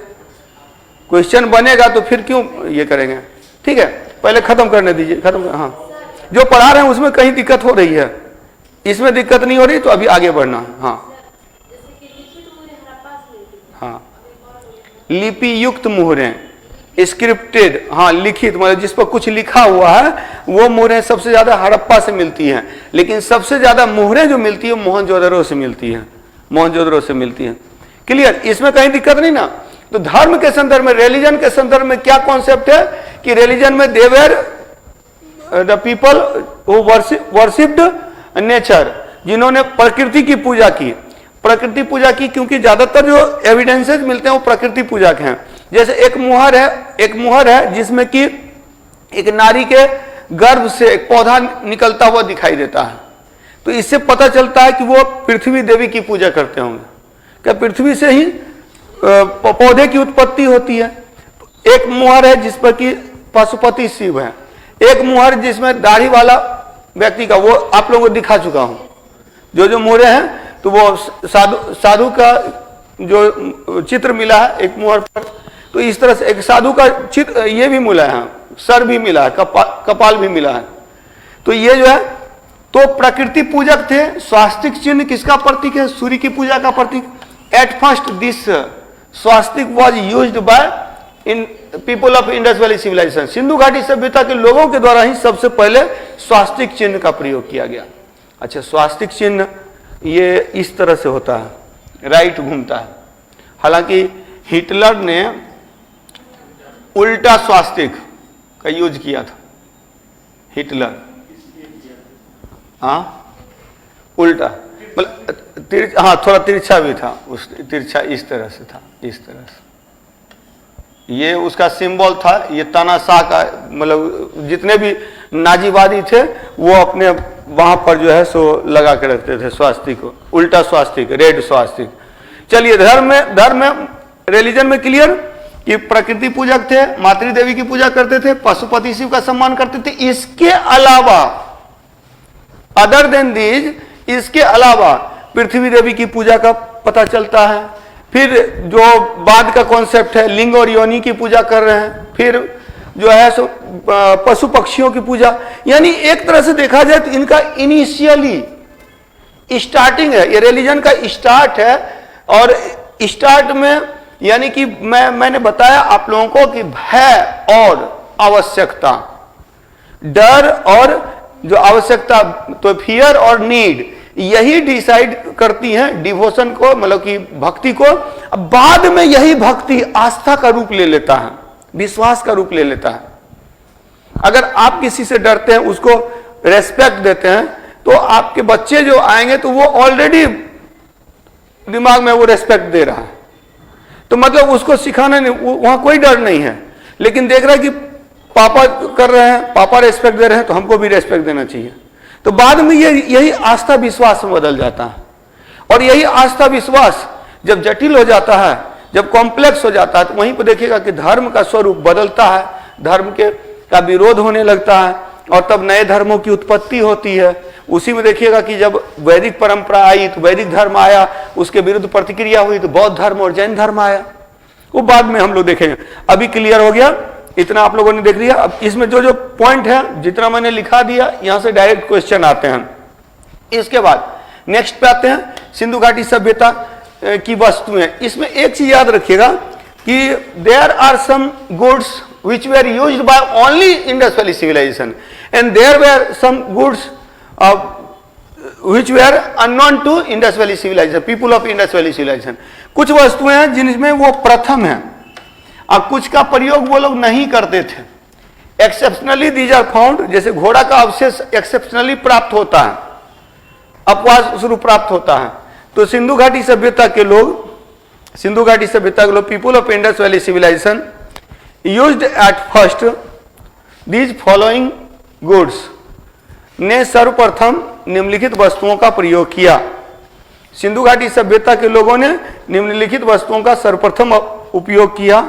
क्वेश्चन बनेगा तो फिर क्यों ये करेंगे? ठीक है, पहले खत्म करने दीजिए, खत्म कर, हाँ जो पढ़ा रहे हैं उसमें कहीं दिक्कत हो रही है, इसमें दिक्कत नहीं हो रही तो अभी आगे बढ़ना है। हाँ हाँ, लिपि युक्त मोहरें, स्क्रिप्टेड, हाँ लिखित, मतलब जिस पर कुछ लिखा हुआ है वो मोहरें सबसे ज्यादा हड़प्पा से मिलती हैं। लेकिन सबसे ज्यादा मोहरें जो मिलती है मोहनजोदड़ो से मिलती हैं, मोहनजोदड़ो से मिलती हैं। क्लियर? इसमें कहीं दिक्कत नहीं ना। तो धर्म के संदर्भ में, रिलीजन के संदर्भ में क्या कॉन्सेप्ट है कि रिलीजन में they were the people who worshipped nature, जिन्होंने प्रकृति की पूजा की, प्रकृति पूजा की, क्योंकि ज्यादातर जो एविडेंसेस मिलते हैं वो प्रकृति पूजा के हैं। जैसे एक मुहर है जिसमें कि एक नारी के गर्भ से एक पौधा निकलता हुआ दिखाई देता है। तो इससे पता चलता है कि वो पृथ्वी देवी की पूजा करते होंगे। क्या पृथ्वी से ही पौधे की उत्पत्ति होती है? एक मुहर है जिस पर कि पशुपति शिव है। एक मुहर जिसमें दाढ़ी वाला व्यक्ति का, वो आप लोगों को दिखा चुका हूं। जो मोहरे हैं तो वो साधु का जो चित्र मिला है एक मुहर पर, तो इस तरह से एक साधु का चित्र ये भी मिला है, सर भी मिला है, कपाल भी मिला है। तो ये जो है तो प्रकृति पूजक थे। स्वास्तिक चिन्ह किसका प्रतीक है? सूर्य की पूजा का प्रतीक। At first this swastika was used by in people of Indus valley civilization. Sindhu घाटी सभ्यता के लोगों के द्वारा ही सबसे पहले स्वास्तिक चिन्ह का प्रयोग किया गया। अच्छा, स्वास्तिक चिन्ह ये इस तरह से होता है, राइट घूमता है। हालांकि हिटलर ने उल्टा स्वास्तिक का यूज किया था। हिटलर, हाँ उल्टा, मतलब हाँ थोड़ा तिरछा भी था, उस तिरछा इस तरह से था, इस तरह से। ये उसका सिंबल था। ये तानाशाह का, मतलब जितने भी नाजीवादी थे वो अपने वहां पर जो है सो लगा के रखते थे स्वास्तिक को, उल्टा स्वास्तिक, रेड स्वास्तिक। चलिए, धर्म में रिलीजन में क्लियर कि प्रकृति पूजक थे, मातृ देवी की पूजा करते थे, पशुपति शिव का सम्मान करते थे। इसके अलावा अदर देन दीज, इसके अलावा पृथ्वी देवी की पूजा का पता चलता है। फिर जो बाद का कॉन्सेप्ट है लिंग और योनि की पूजा कर रहे हैं। फिर जो है सो पशु पक्षियों की पूजा, यानी एक तरह से देखा जाए तो इनका इनिशियली स्टार्टिंग है, ये रिलीजन का स्टार्ट है। और स्टार्ट में यानी कि मैंने बताया आप लोगों को कि भय और आवश्यकता, डर और जो आवश्यकता, तो फियर और नीड, यही डिसाइड करती हैं डिवोशन को, मतलब कि भक्ति को। अब बाद में यही भक्ति आस्था का रूप ले लेता है, विश्वास का रूप ले लेता है। अगर आप किसी से डरते हैं, उसको रेस्पेक्ट देते हैं, तो आपके बच्चे जो आएंगे तो वो ऑलरेडी दिमाग में वो रेस्पेक्ट दे रहा है, तो मतलब उसको सिखाना नहीं, वहां कोई डर नहीं है, लेकिन देख रहा है कि पापा कर रहे हैं, पापा रेस्पेक्ट दे रहे हैं, तो हमको भी रेस्पेक्ट देना चाहिए। तो बाद में यही आस्था विश्वास में बदल जाता है। और यही आस्था विश्वास जब जटिल हो जाता है, जब कॉम्प्लेक्स हो जाता है, तो वहीं पर देखिएगा कि धर्म का स्वरूप बदलता है, धर्म का विरोध होने लगता है, और तब नए धर्मों की उत्पत्ति होती है। उसी में देखिएगा कि जब वैदिक परंपरा आई तो वैदिक धर्म आया, उसके विरुद्ध प्रतिक्रिया हुई तो बौद्ध धर्म और जैन धर्म आया। वो बाद में हम लोग देखेंगे। अभी क्लियर हो गया, इतना आप लोगों ने देख लिया। अब इसमें जो पॉइंट है, जितना मैंने लिखा दिया, यहां से डायरेक्ट क्वेश्चन आते हैं। इसके बाद नेक्स्ट पे आते हैं, सिंधु घाटी सभ्यता की वस्तुएं। इसमें एक चीज याद रखिएगा कि there are some goods which were used by only Indus Valley civilization, and there were some goods which were unknown to Indus Valley civilization, people of Indus Valley civilization। कुछ वस्तुएं हैं जिनमें वो प्रथम है, और कुछ का प्रयोग वो लोग नहीं करते थे। एक्सेप्शनली दीज आर फाउंड, जैसे घोड़ा का अवशेष एक्सेप्शनली प्राप्त होता है, अपवाद स्वरूप प्राप्त होता है। तो सिंधु घाटी सभ्यता के लोग, people of Indus valley civilization used at first these following goods, ने सर्वप्रथम निम्नलिखित वस्तुओं का प्रयोग किया। सिंधु घाटी सभ्यता के लोगों ने निम्नलिखित वस्तुओं का सर्वप्रथम उपयोग किया।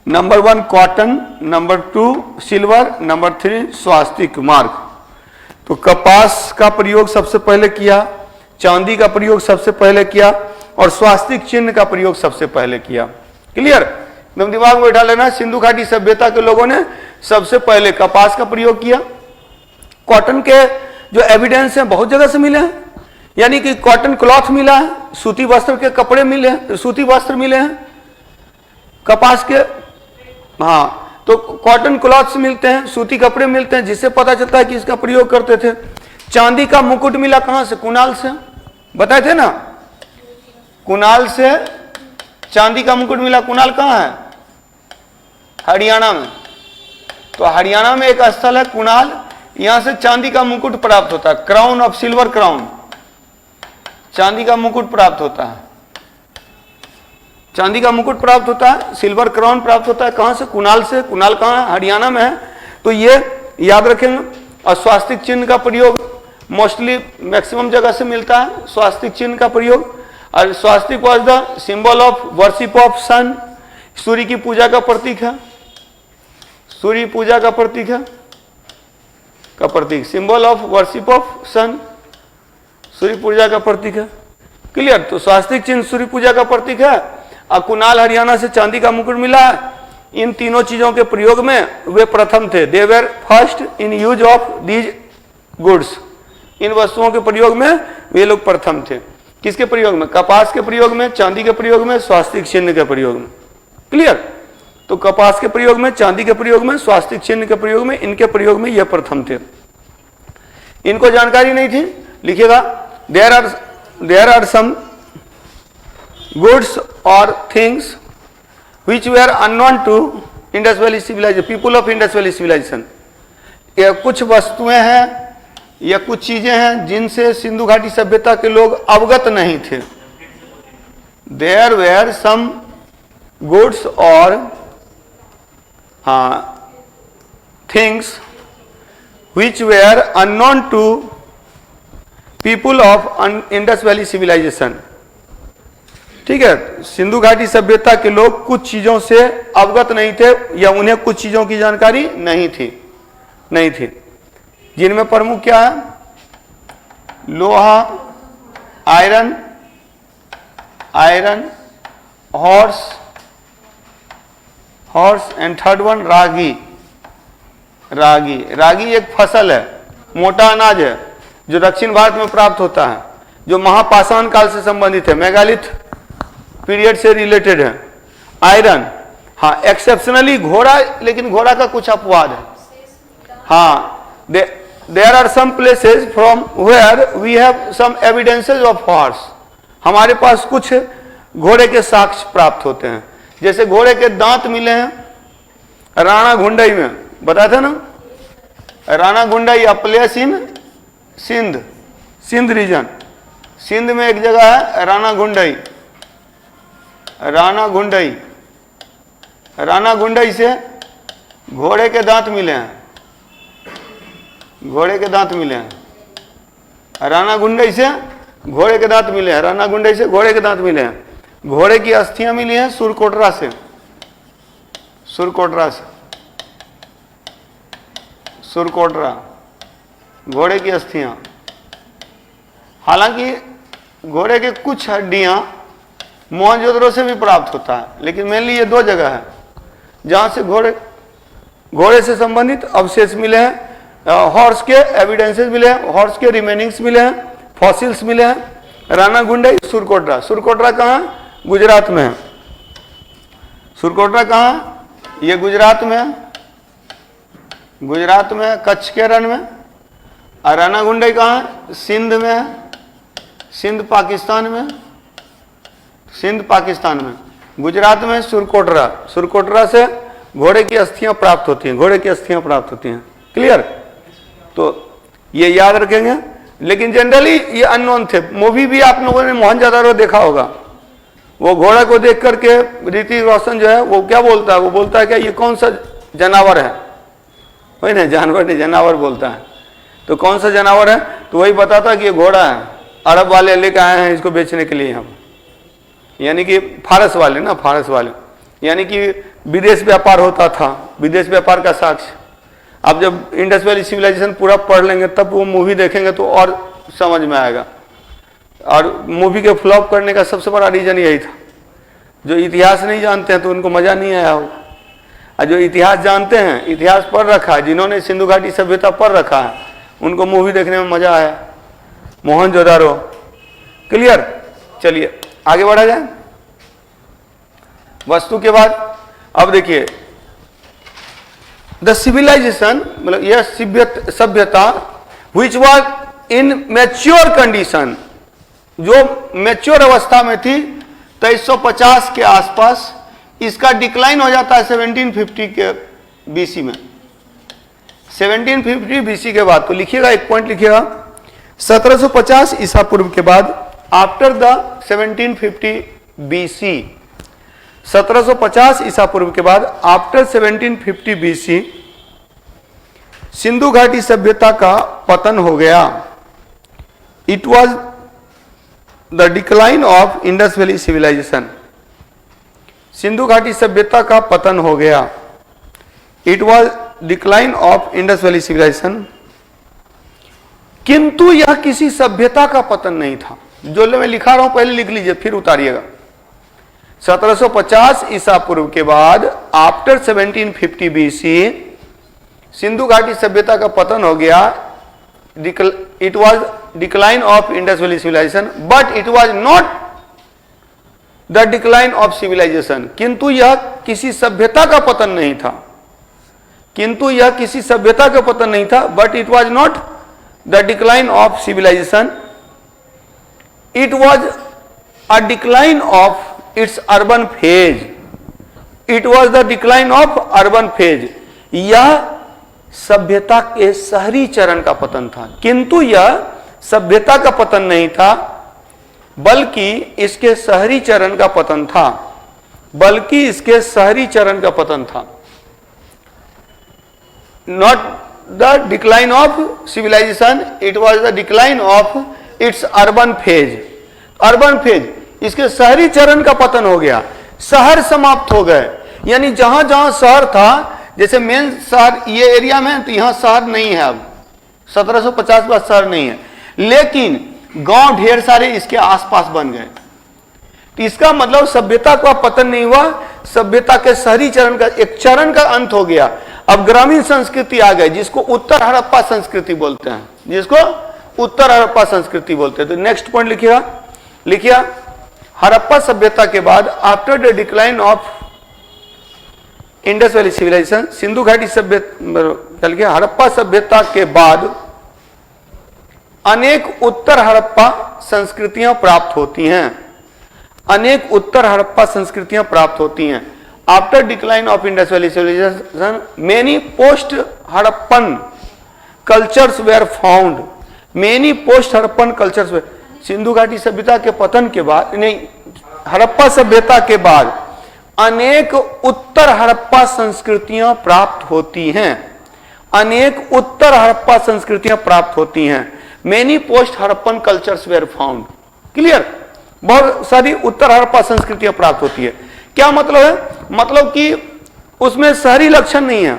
Number 1 cotton, number 2 silver, number 3 स्वास्तिक मार्क। तो कपास का प्रयोग सबसे पहले किया, चांदी का प्रयोग सबसे पहले किया, और स्वास्तिक चिन्ह का प्रयोग सबसे पहले किया। क्लियर? एकदम दिमाग में बैठा लेना। सिंधु घाटी सभ्यता के लोगों ने सबसे पहले कपास का प्रयोग किया। कॉटन के जो एविडेंस हैं बहुत जगह से मिले हैं, यानी कि कॉटन क्लॉथ मिला है, सूती वस्त्र के कपड़े मिले हैं, सूती वस्त्र मिले हैं कपास के। हाँ, तो कॉटन क्लॉथ्स मिलते हैं, सूती कपड़े मिलते हैं, जिससे पता चलता है कि इसका प्रयोग करते थे। चांदी का मुकुट मिला कहां से? कुणाल से, बताए थे ना, कुणाल से चांदी का मुकुट मिला। कुणाल कहां है? हरियाणा में। तो हरियाणा में एक स्थल है कुणाल, यहां से चांदी का मुकुट प्राप्त होता है, क्राउन ऑफ सिल्वर क्राउन, चांदी का मुकुट प्राप्त होता है, चांदी का मुकुट प्राप्त होता है, सिल्वर क्राउन प्राप्त होता है। कहां से? कुणाल से। कुणाल कहां है? हरियाणा में है। तो ये याद रखेंगे। और स्वास्तिक चिन्ह का प्रयोग मोस्टली मैक्सिमम जगह से मिलता है, स्वास्तिक चिन्ह का प्रयोग। और swastika was the symbol of worship of sun, सूर्य की पूजा का प्रतीक है, सूर्य पूजा का प्रतीक है, का प्रतीक, symbol of worship of sun, सूर्य पूजा का प्रतीक है। क्लियर? तो स्वास्तिक चिन्ह सूर्य पूजा का प्रतीक है। और कुणाल हरियाणा से चांदी का मुकुट मिला है। इन तीनों चीजों के प्रयोग में वे प्रथम थे। They were first in use of these goods, इन वस्तुओं के प्रयोग में वे लोग प्रथम थे। किसके प्रयोग में? कपास के प्रयोग में, चांदी के प्रयोग में, स्वास्तिक चिन्ह के प्रयोग में। क्लियर? तो कपास के प्रयोग में, चांदी के प्रयोग में, स्वास्तिक चिन्ह के प्रयोग में, इनके प्रयोग में ये प्रथम थे। इनको जानकारी नहीं थी, लिखिएगा। देयर आर सम गुड्स और things which were unknown to Indus Valley civilization, people of Indus Valley civilization। ये कुछ वस्तुएं हैं या कुछ चीजें हैं जिनसे सिंधु घाटी सभ्यता के लोग अवगत नहीं थे। There were some goods or things which were unknown to people of Indus Valley civilization। ठीक है, सिंधु घाटी सभ्यता के लोग कुछ चीजों से अवगत नहीं थे या उन्हें कुछ चीजों की जानकारी नहीं थी, जिनमें प्रमुख क्या है? लोहा, iron, horse and third one ragi, ragi. रागी एक फसल है, मोटा अनाज है, जो दक्षिण भारत में प्राप्त होता है, जो महापाषाण काल से संबंधित है, मेगालिथ पीरियड से रिलेटेड है। आयरन, हाँ एक्सेप्शनली घोड़ा, लेकिन घोड़ा का कुछ अपवाद है। हाँ, there are some places from where we have some evidences of horse. हमारे पास कुछ घोड़े के साक्ष्य प्राप्त होते हैं, जैसे घोड़े के दांत मिले हैं राणा घुंडई में, बताया था ना, Rana Ghundai a place in Sindh, Sindh region, Sindh में एक जगह है राणा घुंडई। राणा घुंडई, राणा घुंडई से घोड़े के दांत मिले हैं, घोड़े के दांत मिले हैं। राणा घुंडई से घोड़े के दांत मिले हैं, राणा घुंडई से घोड़े के दांत मिले हैं। घोड़े की अस्थियां मिली हैं सुरकोटरा से, सुरकोटरा से, सुरकोटरा, घोड़े की अस्थियां। हालांकि घोड़े के कुछ हड्डियां मोहनजोदड़ो से भी प्राप्त होता है, लेकिन मेनली ये दो जगह है जहां से घोड़े से संबंधित अवशेष मिले हैं, हॉर्स के एविडेंसेस मिले हैं, हॉर्स के रिमेनिंग्स मिले हैं, फॉसिल्स मिले हैं। राणा घुंडई, सुरकोटरा। सुरकोटरा कहाँ है? गुजरात में है। सुरकोटरा कहाँ है? ये गुजरात में है, गुजरात में है, कच्छ के रण में। और राणा घुंडई कहाँ है? सिंध में है, सिंध पाकिस्तान में, सिंध पाकिस्तान में। गुजरात में सुरकोटरा, सुरकोटरा से घोड़े की अस्थियां प्राप्त होती हैं, घोड़े की अस्थियां प्राप्त होती हैं। क्लियर? तो ये याद रखेंगे, लेकिन जनरली ये अननोन थे। मूवी भी आप लोगों ने मोहनजोदड़ो देखा होगा, वो घोड़ा को देख करके ऋतिक रोशन जो है वो क्या बोलता है, वो बोलता है क्या ये कौन सा जानवर है, वही ना, जानवर नहीं जानवर बोलता है। तो कौन सा जानवर है, तो वही बताता कि ये घोड़ा है, अरब वाले लेकर आए हैं इसको बेचने के लिए यहाँ, यानी कि फारस वाले ना, फारस वाले, यानी कि विदेश व्यापार होता था, विदेश व्यापार का साक्ष्य। आप जब इंडस वैली सिविलाइजेशन पूरा पढ़ लेंगे तब वो मूवी देखेंगे तो और समझ में आएगा। और मूवी के फ्लॉप करने का सबसे बड़ा रीजन यही था, जो इतिहास नहीं जानते हैं तो उनको मजा नहीं आया होगा, और जो इतिहास जानते हैं, इतिहास पढ़ रखा है, जिन्होंने सिंधु घाटी सभ्यता पढ़ रखा है, उनको मूवी देखने में मजा आया। मोहनजोदड़ो। क्लियर? चलिए आगे बढ़ा जाए। वस्तु के बाद अब देखिए, द सिविलाइजेशन, मतलब यह सभ्यता which was in mature condition, जो मैच्योर अवस्था में थी 2350 के आसपास, इसका डिक्लाइन हो जाता है 1750 के बीसी में। 1750 बीसी के बाद, तो लिखिएगा, एक पॉइंट लिखिएगा, 1750 ईसा पूर्व के बाद, आफ्टर द 1750 बीसी, 1750 ईसा पूर्व के बाद, आफ्टर 1750 बीसी, सिंधु घाटी सभ्यता का पतन हो गया। It was the decline of Indus valley civilization. Sindhu घाटी सभ्यता का पतन हो गया। It was decline of Indus valley civilization. किंतु यह किसी सभ्यता का पतन नहीं था। जो मैं लिखा रहा हूं पहले लिख लीजिए, फिर उतारिएगा। 1750 ईसा पूर्व के बाद, आफ्टर 1750 बीसी, सिंधु घाटी सभ्यता का पतन हो गया। It was decline of Indus valley civilization, but it was not the decline of civilization. किंतु यह किसी सभ्यता का पतन नहीं था, किंतु यह किसी सभ्यता का पतन नहीं था, but it was not the decline of civilization. It was a decline of its urban phase. It was the decline of urban phase. यह सभ्यता के शहरी चरण का पतन था, किंतु यह सभ्यता का पतन नहीं था, बल्कि इसके शहरी चरण का पतन था, बल्कि इसके शहरी चरण का पतन था। Not the decline of civilization, it was the decline of its urban phase. Urban phase, इसके शहरी चरण का पतन हो गया, शहर समाप्त हो गए। यानी जहां जहां शहर था, जैसे मेन शहर ये एरिया में, तो यहां शहर नहीं है अब, 1750 बाद शहर नहीं है, लेकिन गांव ढेर सारे इसके आसपास बन गए। तो इसका मतलब सभ्यता का पतन नहीं हुआ, सभ्यता के शहरी चरण का एक चरण का अंत हो गया। अब ग्रामीण संस्कृति आ गई, जिसको उत्तर हड़प्पा संस्कृति बोलते हैं, जिसको उत्तर हड़प्पा संस्कृति बोलते हैं। तो नेक्स्ट पॉइंट लिखिए हड़प्पा सभ्यता के बाद, after the decline of Indus valley civilization, Sindhu घाटी सभ्यता, हड़प्पा सभ्यता के बाद अनेक उत्तर हड़प्पा संस्कृतियां प्राप्त होती हैं, अनेक उत्तर हड़प्पा संस्कृतियां प्राप्त होती हैं। After decline of Indus valley civilization many post Harappan cultures were found, many post Harappan cultures were, Sindhu घाटी सभ्यता के पतन के बाद, नहीं, हड़प्पा सभ्यता के बाद अनेक उत्तर हड़प्पा संस्कृतियां प्राप्त होती हैं, अनेक उत्तर हड़प्पा संस्कृतियां प्राप्त होती हैं। Many post Harappan cultures were found, clear, बहुत सारी उत्तर हड़प्पा संस्कृतियां प्राप्त होती है। क्या मतलब है? मतलब कि उसमें शहरी लक्षण नहीं है।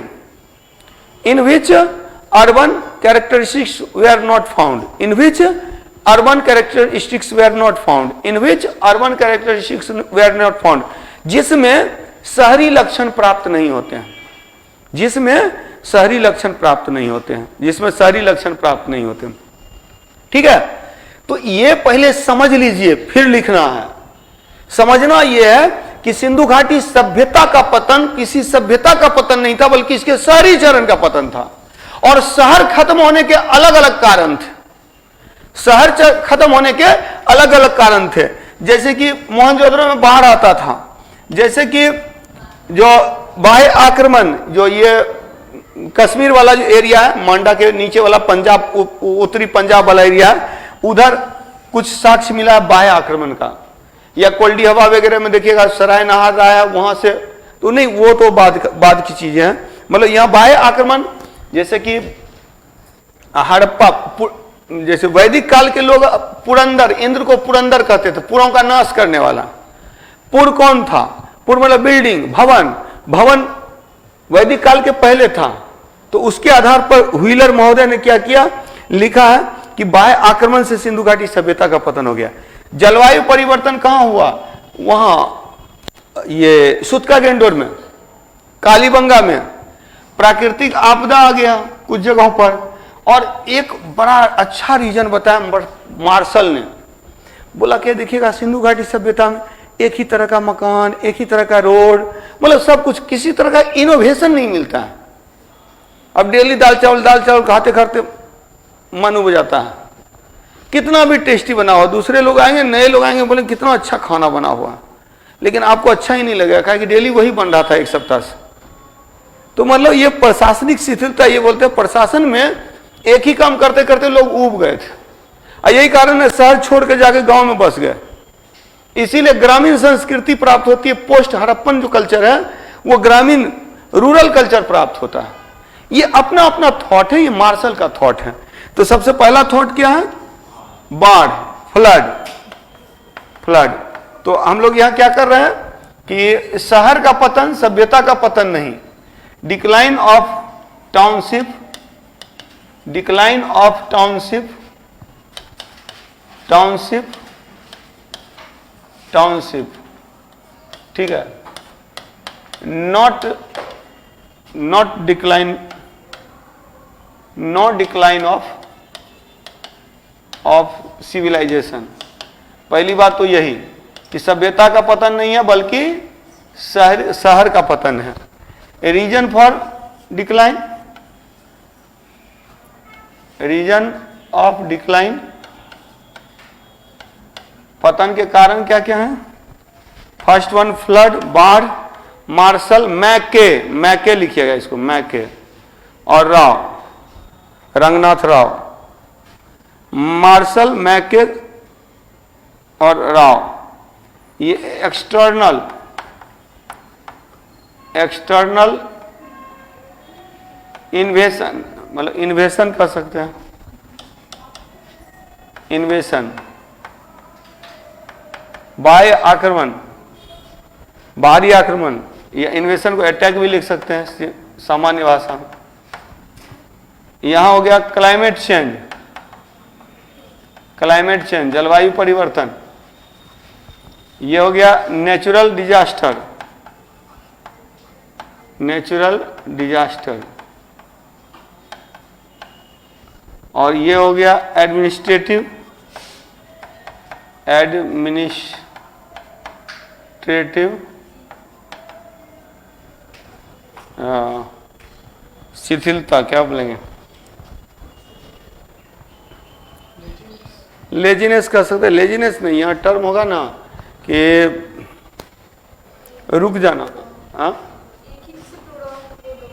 In which urban characteristics were not found, in which urban characteristics were not found, in which urban characteristics were not found, जिसमें शहरी लक्षण प्राप्त नहीं होते हैं, जिसमें शहरी लक्षण प्राप्त नहीं होते हैं, जिसमें शहरी लक्षण प्राप्त नहीं होते हैं। ठीक है, तो ये पहले समझ लीजिए, फिर लिखना है। समझना यह है कि सिंधु घाटी सभ्यता का पतन किसी सभ्यता का पतन नहीं था, बल्कि इसके शहरीकरण का पतन था। और शहर खत्म होने के अलग अलग कारण थे, शहर खत्म होने के अलग अलग कारण थे। जैसे कि मोहनजोदड़ो में बाढ़ आता था, जैसे कि जो बाह्य आक्रमण, जो ये कश्मीर वाला जो एरिया है, मांडा के नीचे वाला पंजाब, उत्तरी पंजाब वाला एरिया है, उधर कुछ साक्ष्य मिला है बाह्य आक्रमण का। या कोल्डी हवा वगैरह में देखिएगा सराय नहार रहा है वहां से, तो नहीं, वो तो बाद की चीजें हैं। मतलब यहां बाह्य आक्रमण, जैसे कि हड़प्पा, जैसे वैदिक काल के लोग पुरंदर, इंद्र को पुरंदर कहते थे, पुरों का नाश करने वाला। पुर कौन था? पुर मतलब बिल्डिंग, भवन। भवन वैदिक काल के पहले था। तो उसके आधार पर व्हीलर महोदय ने क्या किया, लिखा है कि बाह्य आक्रमण से सिंधु घाटी सभ्यता का पतन हो गया। जलवायु परिवर्तन कहां हुआ? वहां ये सुतका गेंडोर में, कालीबंगा में प्राकृतिक आपदा आ गया कुछ जगहों पर। और एक बड़ा अच्छा रीजन बताया मार्शल ने, बोला क्या देखिएगा सिंधु घाटी सभ्यता में एक ही तरह का मकान, एक ही तरह का रोड, मतलब सब कुछ, किसी तरह का इनोवेशन नहीं मिलता है। अब डेली दाल चावल खाते खाते मन उब जाता है। कितना भी टेस्टी बना हुआ, दूसरे लोग आएंगे, नए लोग आएंगे, बोले कितना अच्छा खाना बना हुआ है, लेकिन आपको अच्छा ही नहीं लगेगा, कहा कि डेली वही बन रहा था एक सप्ताह से। तो मतलब ये प्रशासनिक शिथिलता, ये बोलते हैं प्रशासन में एक ही काम करते करते लोग ऊब गए थे, और यही कारण है शहर छोड़ के जाके गांव में बस गए। इसीलिए ग्रामीण संस्कृति प्राप्त होती है। पोस्ट हड़प्पन जो कल्चर है वो ग्रामीण रूरल कल्चर प्राप्त होता है। ये अपना अपना थॉट है, ये मार्शल का थॉट है। तो सबसे पहला थॉट क्या है? बाढ़, फ्लड। तो हम लोग यहां क्या कर रहे हैं कि शहर का पतन, सभ्यता का पतन नहीं, decline of township, decline of township, township, ठीक है, not decline, no decline of civilization. पहली बात तो यही कि सभ्यता का पतन नहीं है, बल्कि शहर का पतन है। Reason for decline, reason of decline, पतन के कारण क्या क्या है? फर्स्ट वन फ्लड, बाढ़, मार्शल, मैके लिखिएगा इसको, मैके, और राव, रंगनाथ राव। मार्शल, मैके और राव, ये एक्सटर्नल इन्वेशन, मतलब इन्वेशन कर सकते हैं, इन्वेशन, बाह्य आक्रमण, बाहरी आक्रमण, या इन्वेशन को अटैक भी लिख सकते हैं सामान्य भाषा में। यहां हो गया क्लाइमेट चेंज, जलवायु परिवर्तन। ये हो गया नेचुरल डिजास्टर, नेचुरल डिजास्टर, और ये हो गया एडमिनिस्ट्रेटिव शिथिलता, क्या बोलेंगे, लेजीनेस कह सकते, लेजीनेस नहीं, यहाँ टर्म होगा ना कि रुक जाना।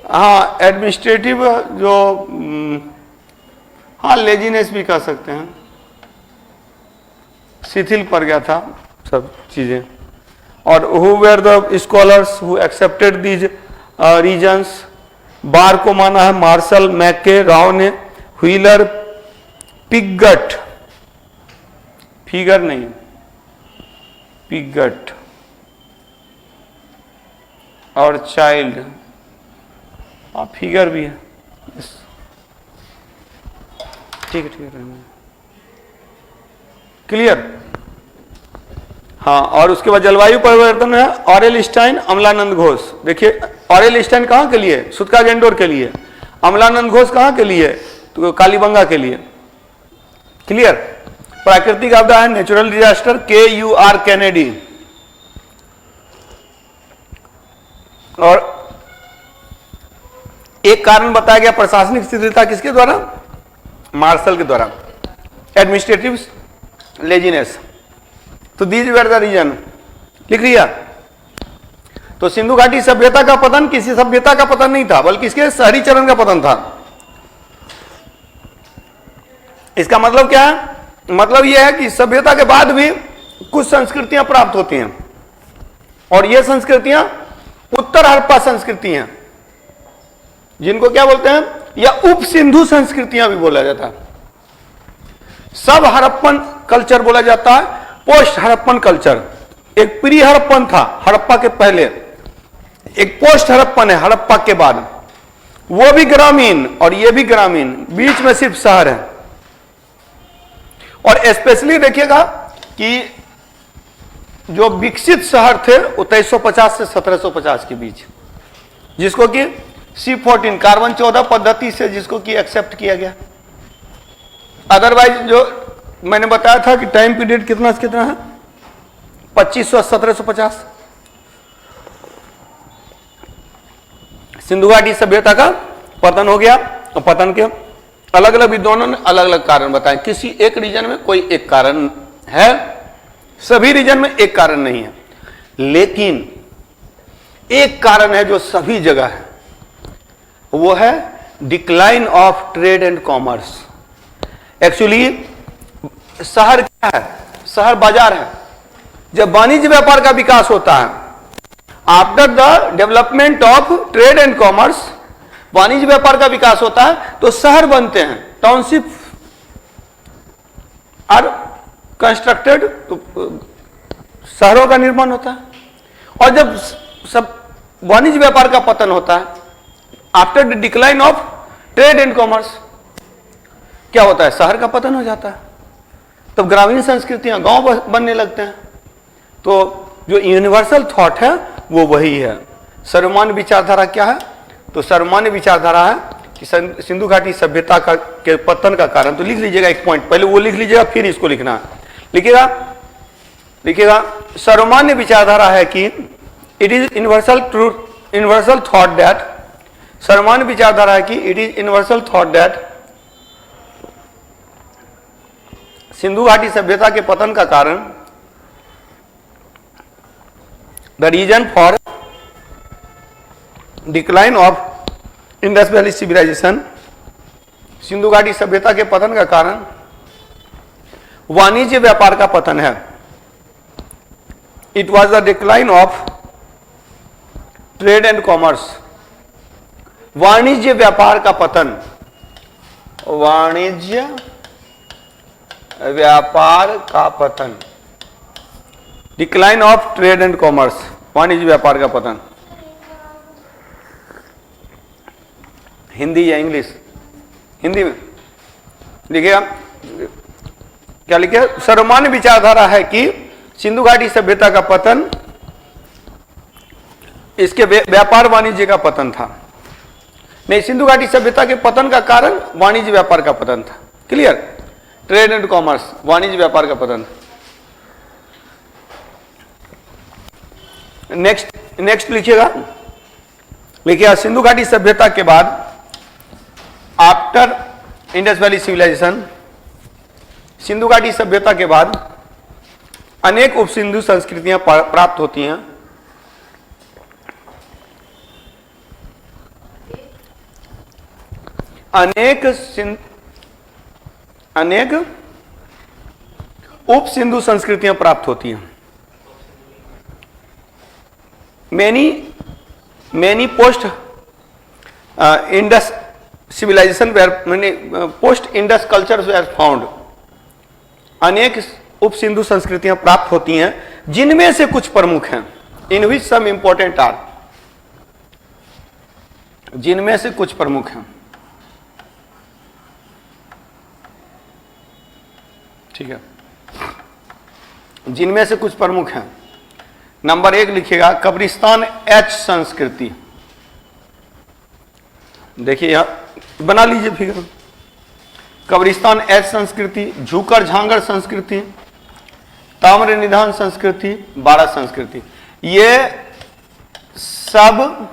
हाँ एडमिनिस्ट्रेटिव जो हाँ लेजीनेस भी कह सकते हैं, शिथिल पड़ गया था सब चीजें। और who were the scholars who accepted these reasons, बार को माना है मार्शल मैके राव ने, व्हीलर, पिगट, फिगर नहीं पिगट, और चाइल्ड, फिगर भी है, ठीक है क्लियर। हाँ और उसके बाद जलवायु परिवर्तन है ऑरेल स्टाइन, अमलानंद घोष। देखिए ऑरेल स्टाइन कहाँ के लिए, सुत्का गेंडोर के लिए, अमलानंद घोष कहाँ के लिए, तो कालीबंगा के लिए। क्लियर। प्राकृतिक आपदा है नेचुरल डिजास्टर, KUR कैनेडी। और एक कारण बताया गया प्रशासनिक शिथिलता किसके द्वारा, मार्शल के द्वारा, एडमिनिस्ट्रेटिव लेजीनेस। तो दीज वेर द रीजन, लिख लिया। तो सिंधु घाटी सभ्यता का पतन किसी सभ्यता का पतन नहीं था, बल्कि इसके शहरीकरण का पतन था। इसका मतलब क्या है, मतलब यह है कि सभ्यता के बाद भी कुछ संस्कृतियां प्राप्त होती हैं, और ये संस्कृतियां उत्तर हड़प्पा संस्कृति हैं, जिनको क्या बोलते हैं, या उप सिंधु संस्कृतियां भी बोला जाता है। सब हड़प्पन कल्चर बोला जाता है, पोस्ट हड़प्पन कल्चर। एक प्री हड़प्पन था हड़प्पा के पहले, एक पोस्ट हड़प्पन है हड़प्पा के बाद, वो भी ग्रामीण और ये भी ग्रामीण, बीच में सिर्फ शहर है। और स्पेशली देखिएगा कि जो विकसित शहर थे वो 2350 से 1750 के बीच, जिसको कि C14 कार्बन 14 पद्धति से जिसको कि एक्सेप्ट किया गया। अदरवाइज जो मैंने बताया था कि टाइम पीरियड कितना से कितना है, 2500 1750। सिंधु घाटी सभ्यता का पतन हो गया, और पतन के अलग अलग विद्वानों ने अलग अलग कारण बताए। किसी एक रीजन में कोई एक कारण है, सभी रीजन में एक कारण नहीं है, लेकिन एक कारण है जो सभी जगह है, वो है decline of trade and commerce. Actually शहर क्या है, शहर बाजार है। जब वाणिज्य व्यापार का विकास होता है, after the development of trade and commerce, वाणिज्य व्यापार का विकास होता है तो शहर बनते हैं, टाउनशिप आर कंस्ट्रक्टेड, तो शहरों का निर्माण होता है। और जब सब वाणिज्य व्यापार का पतन होता है, after the decline of trade and commerce, क्या होता है, शहर का पतन हो जाता है। तब ग्रामीण संस्कृतियां गांव बनने लगते हैं। तो जो यूनिवर्सल थॉट है वो वही है। सर्वमान्य विचारधारा क्या है, तो सर्वमान्य विचारधारा है कि सिंधु घाटी सभ्यता का के पतन का कारण, तो लिख लीजिएगा एक पॉइंट, पहले वो लिख लीजिएगा फिर इसको लिखना है। लिखिएगा सर्वमान्य विचारधारा है कि it is universal truth, universal thought that, सर्वमान्य विचारधारा है कि it is universal thought that Sindhu घाटी सभ्यता के पतन का कारण, the reason for decline of Indus valley civilization, Sindhu घाटी सभ्यता के पतन का कारण वाणिज्य व्यापार का पतन है। It was the decline of trade and commerce, वाणिज्य व्यापार का पतन, वाणिज्य व्यापार का पतन, decline of trade and commerce, वाणिज्य व्यापार का पतन। हिंदी या इंग्लिश, हिंदी में लिखिएगा, क्या लिखे, सर्वमान्य विचारधारा है कि सिंधु घाटी सभ्यता का पतन इसके व्यापार वाणिज्य का पतन था। नहीं, सिंधु घाटी सभ्यता के पतन का कारण वाणिज्य व्यापार का पतन था। क्लियर? ट्रेड एंड कॉमर्स, वाणिज्य व्यापार का पतन। नेक्स्ट लिखिएगा, सिंधु घाटी सभ्यता के बाद after Indus valley civilization, Sindhu घाटी सभ्यता के बाद अनेक उप सिंधु संस्कृतियां प्राप्त होती हैं। अनेक उप सिंधु संस्कृतियां प्राप्त होती हैं। many post Indus civilization were many post Indus cultures were found। अनेक उप सिंधु संस्कृतियां प्राप्त होती हैं, जिनमें से कुछ प्रमुख हैं। इन विच सम इंपॉर्टेंट आर, जिनमें से कुछ प्रमुख हैं। ठीक है, जिनमें से कुछ प्रमुख हैं। नंबर 1 लिखिएगा, कब्रिस्तान एच संस्कृति। देखिए यहां बना लीजिए फिगर। कब्रिस्तान एच संस्कृति, झूकर झांगर संस्कृति, ताम्र निधान संस्कृति, बाड़ा संस्कृति, ये सब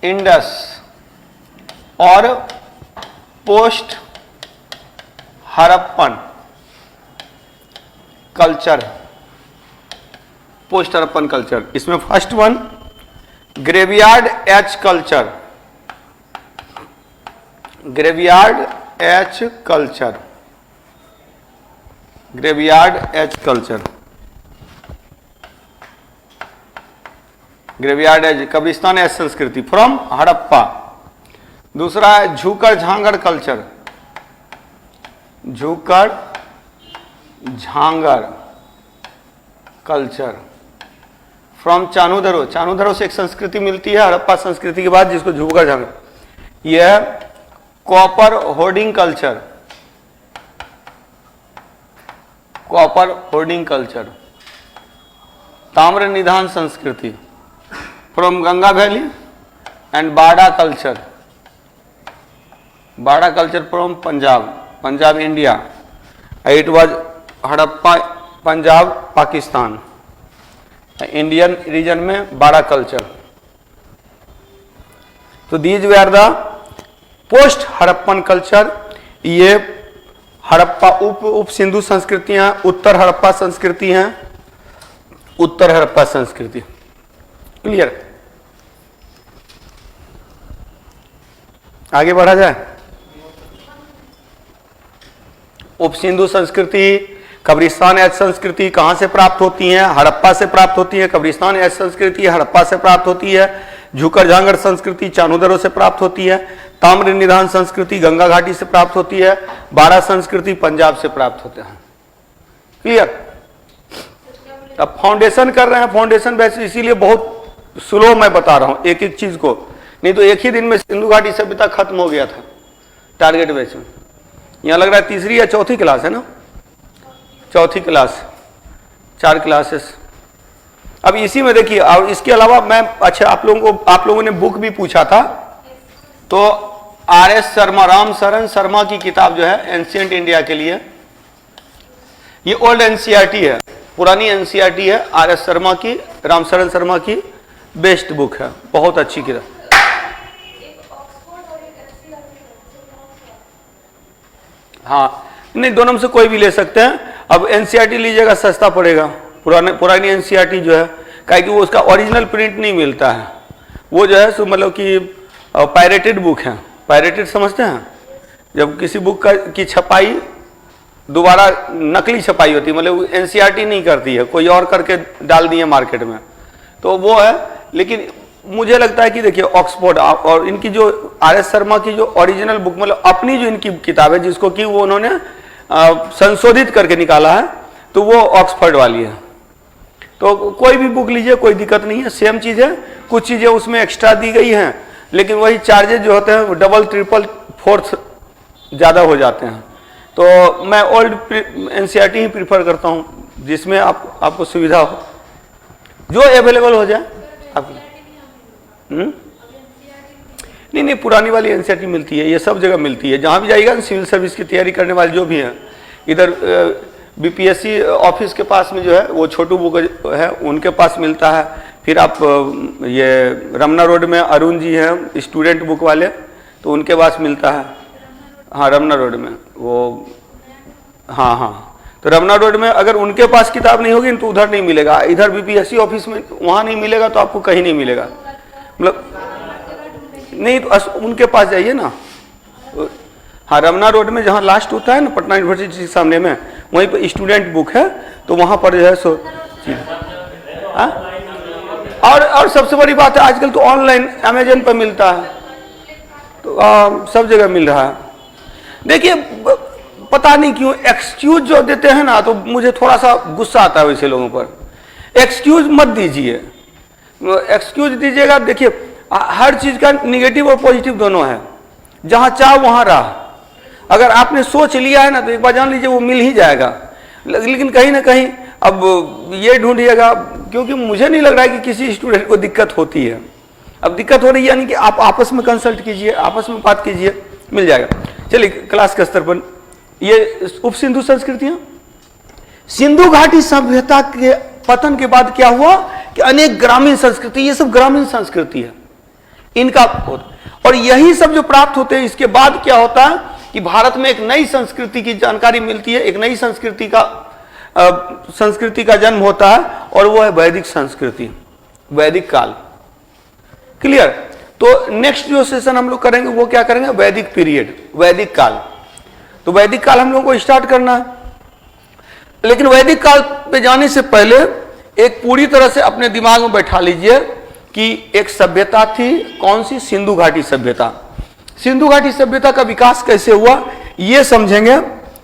इंडस और post Harappan culture, post Harappan culture. इसमें first one graveyard H culture, graveyard H culture, graveyard H culture, graveyard H कब्रिस्तान एच संस्कृति फ्रॉम हड़प्पा। दूसरा है Jhukar Jhangar culture, Jhukar Jhangar culture from Chanhudaro. Chanhudaro से एक संस्कृति मिलती है हड़प्पा संस्कृति के बाद, जिसको झूकर झांगर। यह copper hoarding culture, copper hoarding culture. ताम्र निधान संस्कृति from Ganga valley and Bara culture, Bara culture from Punjab, Punjab India. It was Harappa Punjab Pakistan, Indian region में बाड़ा कल्चर। तो these were the post Harappan culture. ये हड़प्पा उप सिंधु संस्कृतियां, उत्तर हड़प्पा संस्कृति हैं, उत्तर हड़प्पा संस्कृति। क्लियर? आगे बढ़ा जाए। उप सिंधु संस्कृति, कब्रिस्तान एच संस्कृति कहां से प्राप्त होती है? हड़प्पा से प्राप्त होती है। कब्रिस्तान एच संस्कृति हड़प्पा से प्राप्त होती है। झूकर झांगर संस्कृति चानूधरो से प्राप्त होती है। ताम्र निधान संस्कृति गंगा घाटी से प्राप्त होती है। बाड़ा संस्कृति पंजाब से प्राप्त होते हैं। क्लियर? अब फाउंडेशन कर रहे हैं, फाउंडेशन वैसे इसीलिए बहुत स्लो मैं बता रहा हूं एक एक चीज को, नहीं तो एक ही दिन में सिंधु घाटी सभ्यता खत्म हो गया था टारगेट बैच में। यहां लग रहा है तीसरी या चौथी क्लास है ना? चौथी क्लास, 4 क्लासेस। अब इसी में देखिए, और इसके अलावा मैं अच्छा आप लोगों ने बुक भी पूछा था, तो RS शर्मा, राम शरण शर्मा की किताब जो है एंशिएंट इंडिया के लिए, ये ओल्ड NCERT है, पुरानी NCERT है। RS शर्मा की, राम शरण शर्मा की बेस्ट बुक है, बहुत अच्छी किताब। हाँ, नहीं दोनों में से कोई भी ले सकते हैं। अब NCERT लीजिएगा सस्ता पड़ेगा, पुरानी NCERT जो है, काहे कि वो उसका ओरिजिनल प्रिंट नहीं मिलता है, वो जो है सो मतलब कि पायरेटेड बुक है। पायरेटेड समझते हैं? जब किसी बुक की छपाई दोबारा नकली छपाई होती है, मतलब NCERT नहीं करती है, कोई और करके डाल दिए मार्केट में, तो वो है। लेकिन मुझे लगता है कि देखिए ऑक्सफोर्ड और इनकी जो RS शर्मा की जो ओरिजिनल बुक, मतलब अपनी जो इनकी किताब है, जिसको कि वो उन्होंने संशोधित करके निकाला है, तो वो ऑक्सफोर्ड वाली है। तो कोई भी बुक लीजिए, कोई दिक्कत नहीं है, सेम चीज़ है। कुछ चीज़ें उसमें एक्स्ट्रा दी गई हैं, लेकिन वही चार्जेज जो होते हैं वो डबल ट्रिपल फोर्थ ज़्यादा हो जाते हैं। तो मैं ओल्ड NCERT ही प्रीफर करता हूँ, जिसमें आपको सुविधा हो, जो अवेलेबल हो जाए आपको। नहीं, पुरानी वाली एनसीईआरटी मिलती है, ये सब जगह मिलती है। जहाँ भी जाइएगा ना, सिविल सर्विस की तैयारी करने वाले जो भी हैं, इधर बीपीएससी ऑफिस के पास में जो है वो छोटू बुक है, उनके पास मिलता है। फिर आप ये रमना रोड में अरुण जी हैं स्टूडेंट बुक वाले, तो उनके पास मिलता है। हाँ, रमना रोड में वो, हाँ, तो रमना रोड में अगर उनके पास किताब नहीं होगी तो उधर नहीं मिलेगा। इधर बीपीएससी ऑफिस में वहाँ नहीं मिलेगा तो आपको कहीं नहीं मिलेगा। मतलब नहीं तो उनके पास जाइए ना। हाँ, रमना रोड में जहाँ लास्ट होता है ना पटना यूनिवर्सिटी के सामने में, वहीं पर स्टूडेंट बुक है, तो वहाँ पर जो है सो और सबसे बड़ी बात है आजकल तो ऑनलाइन अमेजन पर मिलता है, तो सब जगह मिल रहा है। देखिए, पता नहीं क्यों एक्सक्यूज जो देते हैं ना, तो मुझे थोड़ा सा गुस्सा आता है वैसे लोगों पर। एक्सक्यूज मत दीजिए, एक्सक्यूज दीजिएगा। देखिए, हर चीज का निगेटिव और पॉजिटिव दोनों है। जहां चाह वहां राह। अगर आपने सोच लिया है ना, तो एक बार जान लीजिए वो मिल ही जाएगा। लेकिन कहीं ना कहीं अब ये ढूंढिएगा, क्योंकि मुझे नहीं लग रहा है कि किसी स्टूडेंट को दिक्कत होती है। अब दिक्कत हो रही है यानी कि आप आपस में कंसल्ट कीजिए, आपस में बात कीजिए, मिल जाएगा। चलिए, क्लास के स्तर पर ये उप सिंधु संस्कृतियां, सिंधु घाटी सभ्यता के पतन के बाद क्या हुआ कि अनेक ग्रामीण संस्कृति, ये सब ग्रामीण संस्कृति है इनका, और यही सब जो प्राप्त होते हैं, इसके बाद क्या होता है कि भारत में एक नई संस्कृति की जानकारी मिलती है, एक नई संस्कृति का जन्म होता है, और वो है वैदिक संस्कृति, वैदिक काल। क्लियर? तो नेक्स्ट जो सेशन हम लोग करेंगे वो क्या करेंगे, वैदिक पीरियड, वैदिक काल। तो वैदिक काल हम लोगों को स्टार्ट करना है। लेकिन वैदिक काल पे जाने से पहले एक पूरी तरह से अपने दिमाग में बैठा लीजिए कि एक सभ्यता थी, कौन सी, सिंधु घाटी सभ्यता। सिंधु घाटी सभ्यता का विकास कैसे हुआ ये समझेंगे।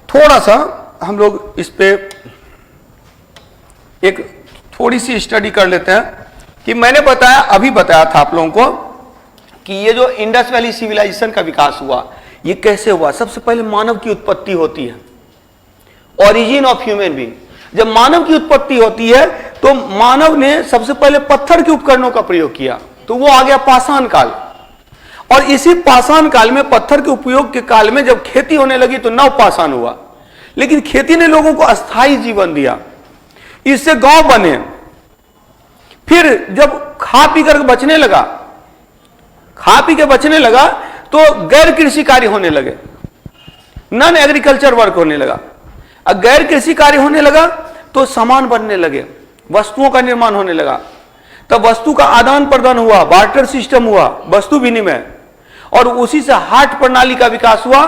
थोड़ा सा हम लोग इस पे एक थोड़ी सी स्टडी कर लेते हैं कि मैंने अभी बताया था आप लोगों को कि ये जो इंडस वैली सिविलाइजेशन का विकास हुआ, ये कैसे हुआ। सबसे पहले मानव की उत्पत्ति होती है, ओरिजिन ऑफ ह्यूमन बीइंग। जब मानव की उत्पत्ति होती है तो मानव ने सबसे पहले पत्थर के उपकरणों का प्रयोग किया, तो वो आ गया पाषाण काल। और इसी पाषाण काल में, पत्थर के उपयोग के काल में जब खेती होने लगी तो नव पाषाण हुआ। लेकिन खेती ने लोगों को अस्थायी जीवन दिया, इससे गांव बने। फिर जब खा पी कर बचने लगा, खा पी के बचने लगा, तो गैर कृषि कार्य होने लगे, नॉन एग्रीकल्चर वर्क होने लगा। अब गैर कृषि कार्य होने लगा तो सामान बनने लगे, वस्तुओं का निर्माण होने लगा। तब वस्तु का आदान प्रदान हुआ, बार्टर सिस्टम हुआ, वस्तु विनिमय, और उसी से हाट प्रणाली का विकास हुआ,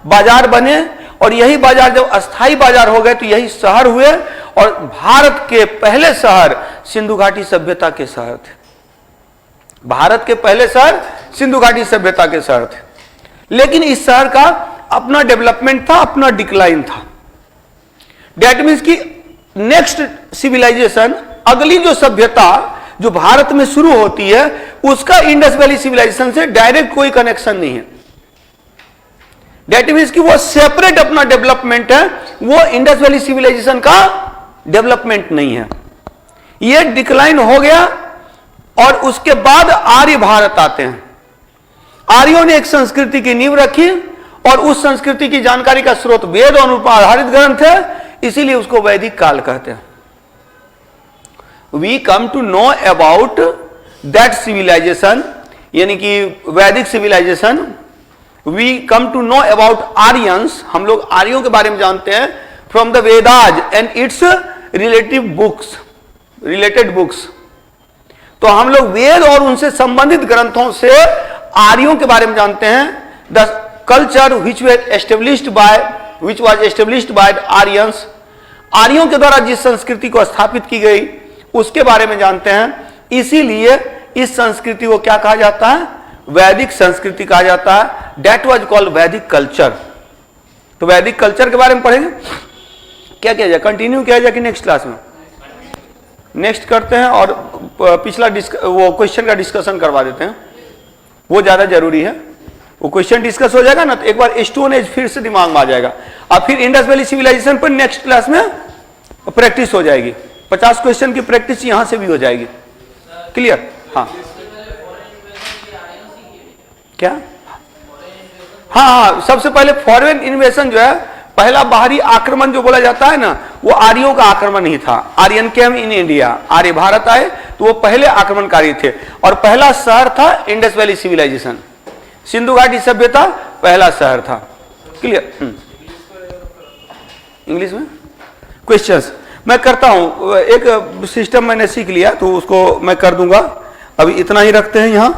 बाजार बने। और यही बाजार जब अस्थायी बाजार हो गए तो यही शहर हुए, और भारत के पहले शहर सिंधु घाटी सभ्यता के शहर थे। भारत के पहले शहर सिंधु घाटी सभ्यता के शहर थे। लेकिन इस शहर का अपना डेवलपमेंट था, अपना डिक्लाइन था। डेट मीन्स की नेक्स्ट सिविलाइजेशन, अगली जो सभ्यता जो भारत में शुरू होती है, उसका इंडस वैली सिविलाइजेशन से डायरेक्ट कोई कनेक्शन नहीं है। डेट मीन्स की वो सेपरेट अपना डेवलपमेंट है, वो इंडस वैली सिविलाइजेशन का डेवलपमेंट नहीं है। ये डिक्लाइन हो गया, और उसके बाद आर्य भारत आते हैं। आर्यों ने एक संस्कृति की नींव रखी, और उस संस्कृति की जानकारी का स्रोत वेद और उन आधारित ग्रंथ है, इसीलिए उसको वैदिक काल कहते हैं। We come to know about that civilization, यानी कि Vedic civilization. We come to know about Aryans, हम लोग आर्यों के बारे में जानते हैं, from the Vedas and its related books. तो हम लोग वेद और उनसे संबंधित ग्रंथों से आर्यों के बारे में जानते हैं। The culture which was established by Aryans, आर्यों के द्वारा जिस संस्कृति को स्थापित की गई उसके बारे में जानते हैं। इसीलिए इस संस्कृति को क्या कहा जाता है, वैदिक संस्कृति कहा जाता है। दैट वाज कॉल्ड वैदिक कल्चर। तो वैदिक कल्चर के बारे में पढ़ेंगे। क्या किया जाए, कंटिन्यू किया जाए कि नेक्स्ट क्लास में? नेक्स्ट करते हैं, और पिछला वो क्वेश्चन का डिस्कशन करवा देते हैं, वो ज्यादा जरूरी है। वो क्वेश्चन डिस्कस हो जाएगा ना, तो एक बार स्टोन एज फिर से दिमाग में आ जाएगा, और फिर इंडस वैली सिविलाइजेशन पर नेक्स्ट क्लास में प्रैक्टिस हो जाएगी। 50 क्वेश्चन की प्रैक्टिस यहां से भी हो जाएगी। क्लियर? हाँ क्या? हाँ हाँ, सबसे पहले फॉरेन इन्वेशन जो है, पहला बाहरी आक्रमण जो बोला जाता है ना, वो आर्यों का आक्रमण ही था। आर्यन केम इन इंडिया, आर्य भारत आए तो वो पहले आक्रमणकारी थे। और पहला शहर था इंडस वैली सिविलाइजेशन, सिंधु घाटी सभ्यता पहला शहर था। क्लियर? इंग्लिश में क्वेश्चंस मैं करता हूं, एक सिस्टम मैंने सीख लिया तो उसको मैं कर दूंगा। अभी इतना ही रखते हैं यहां।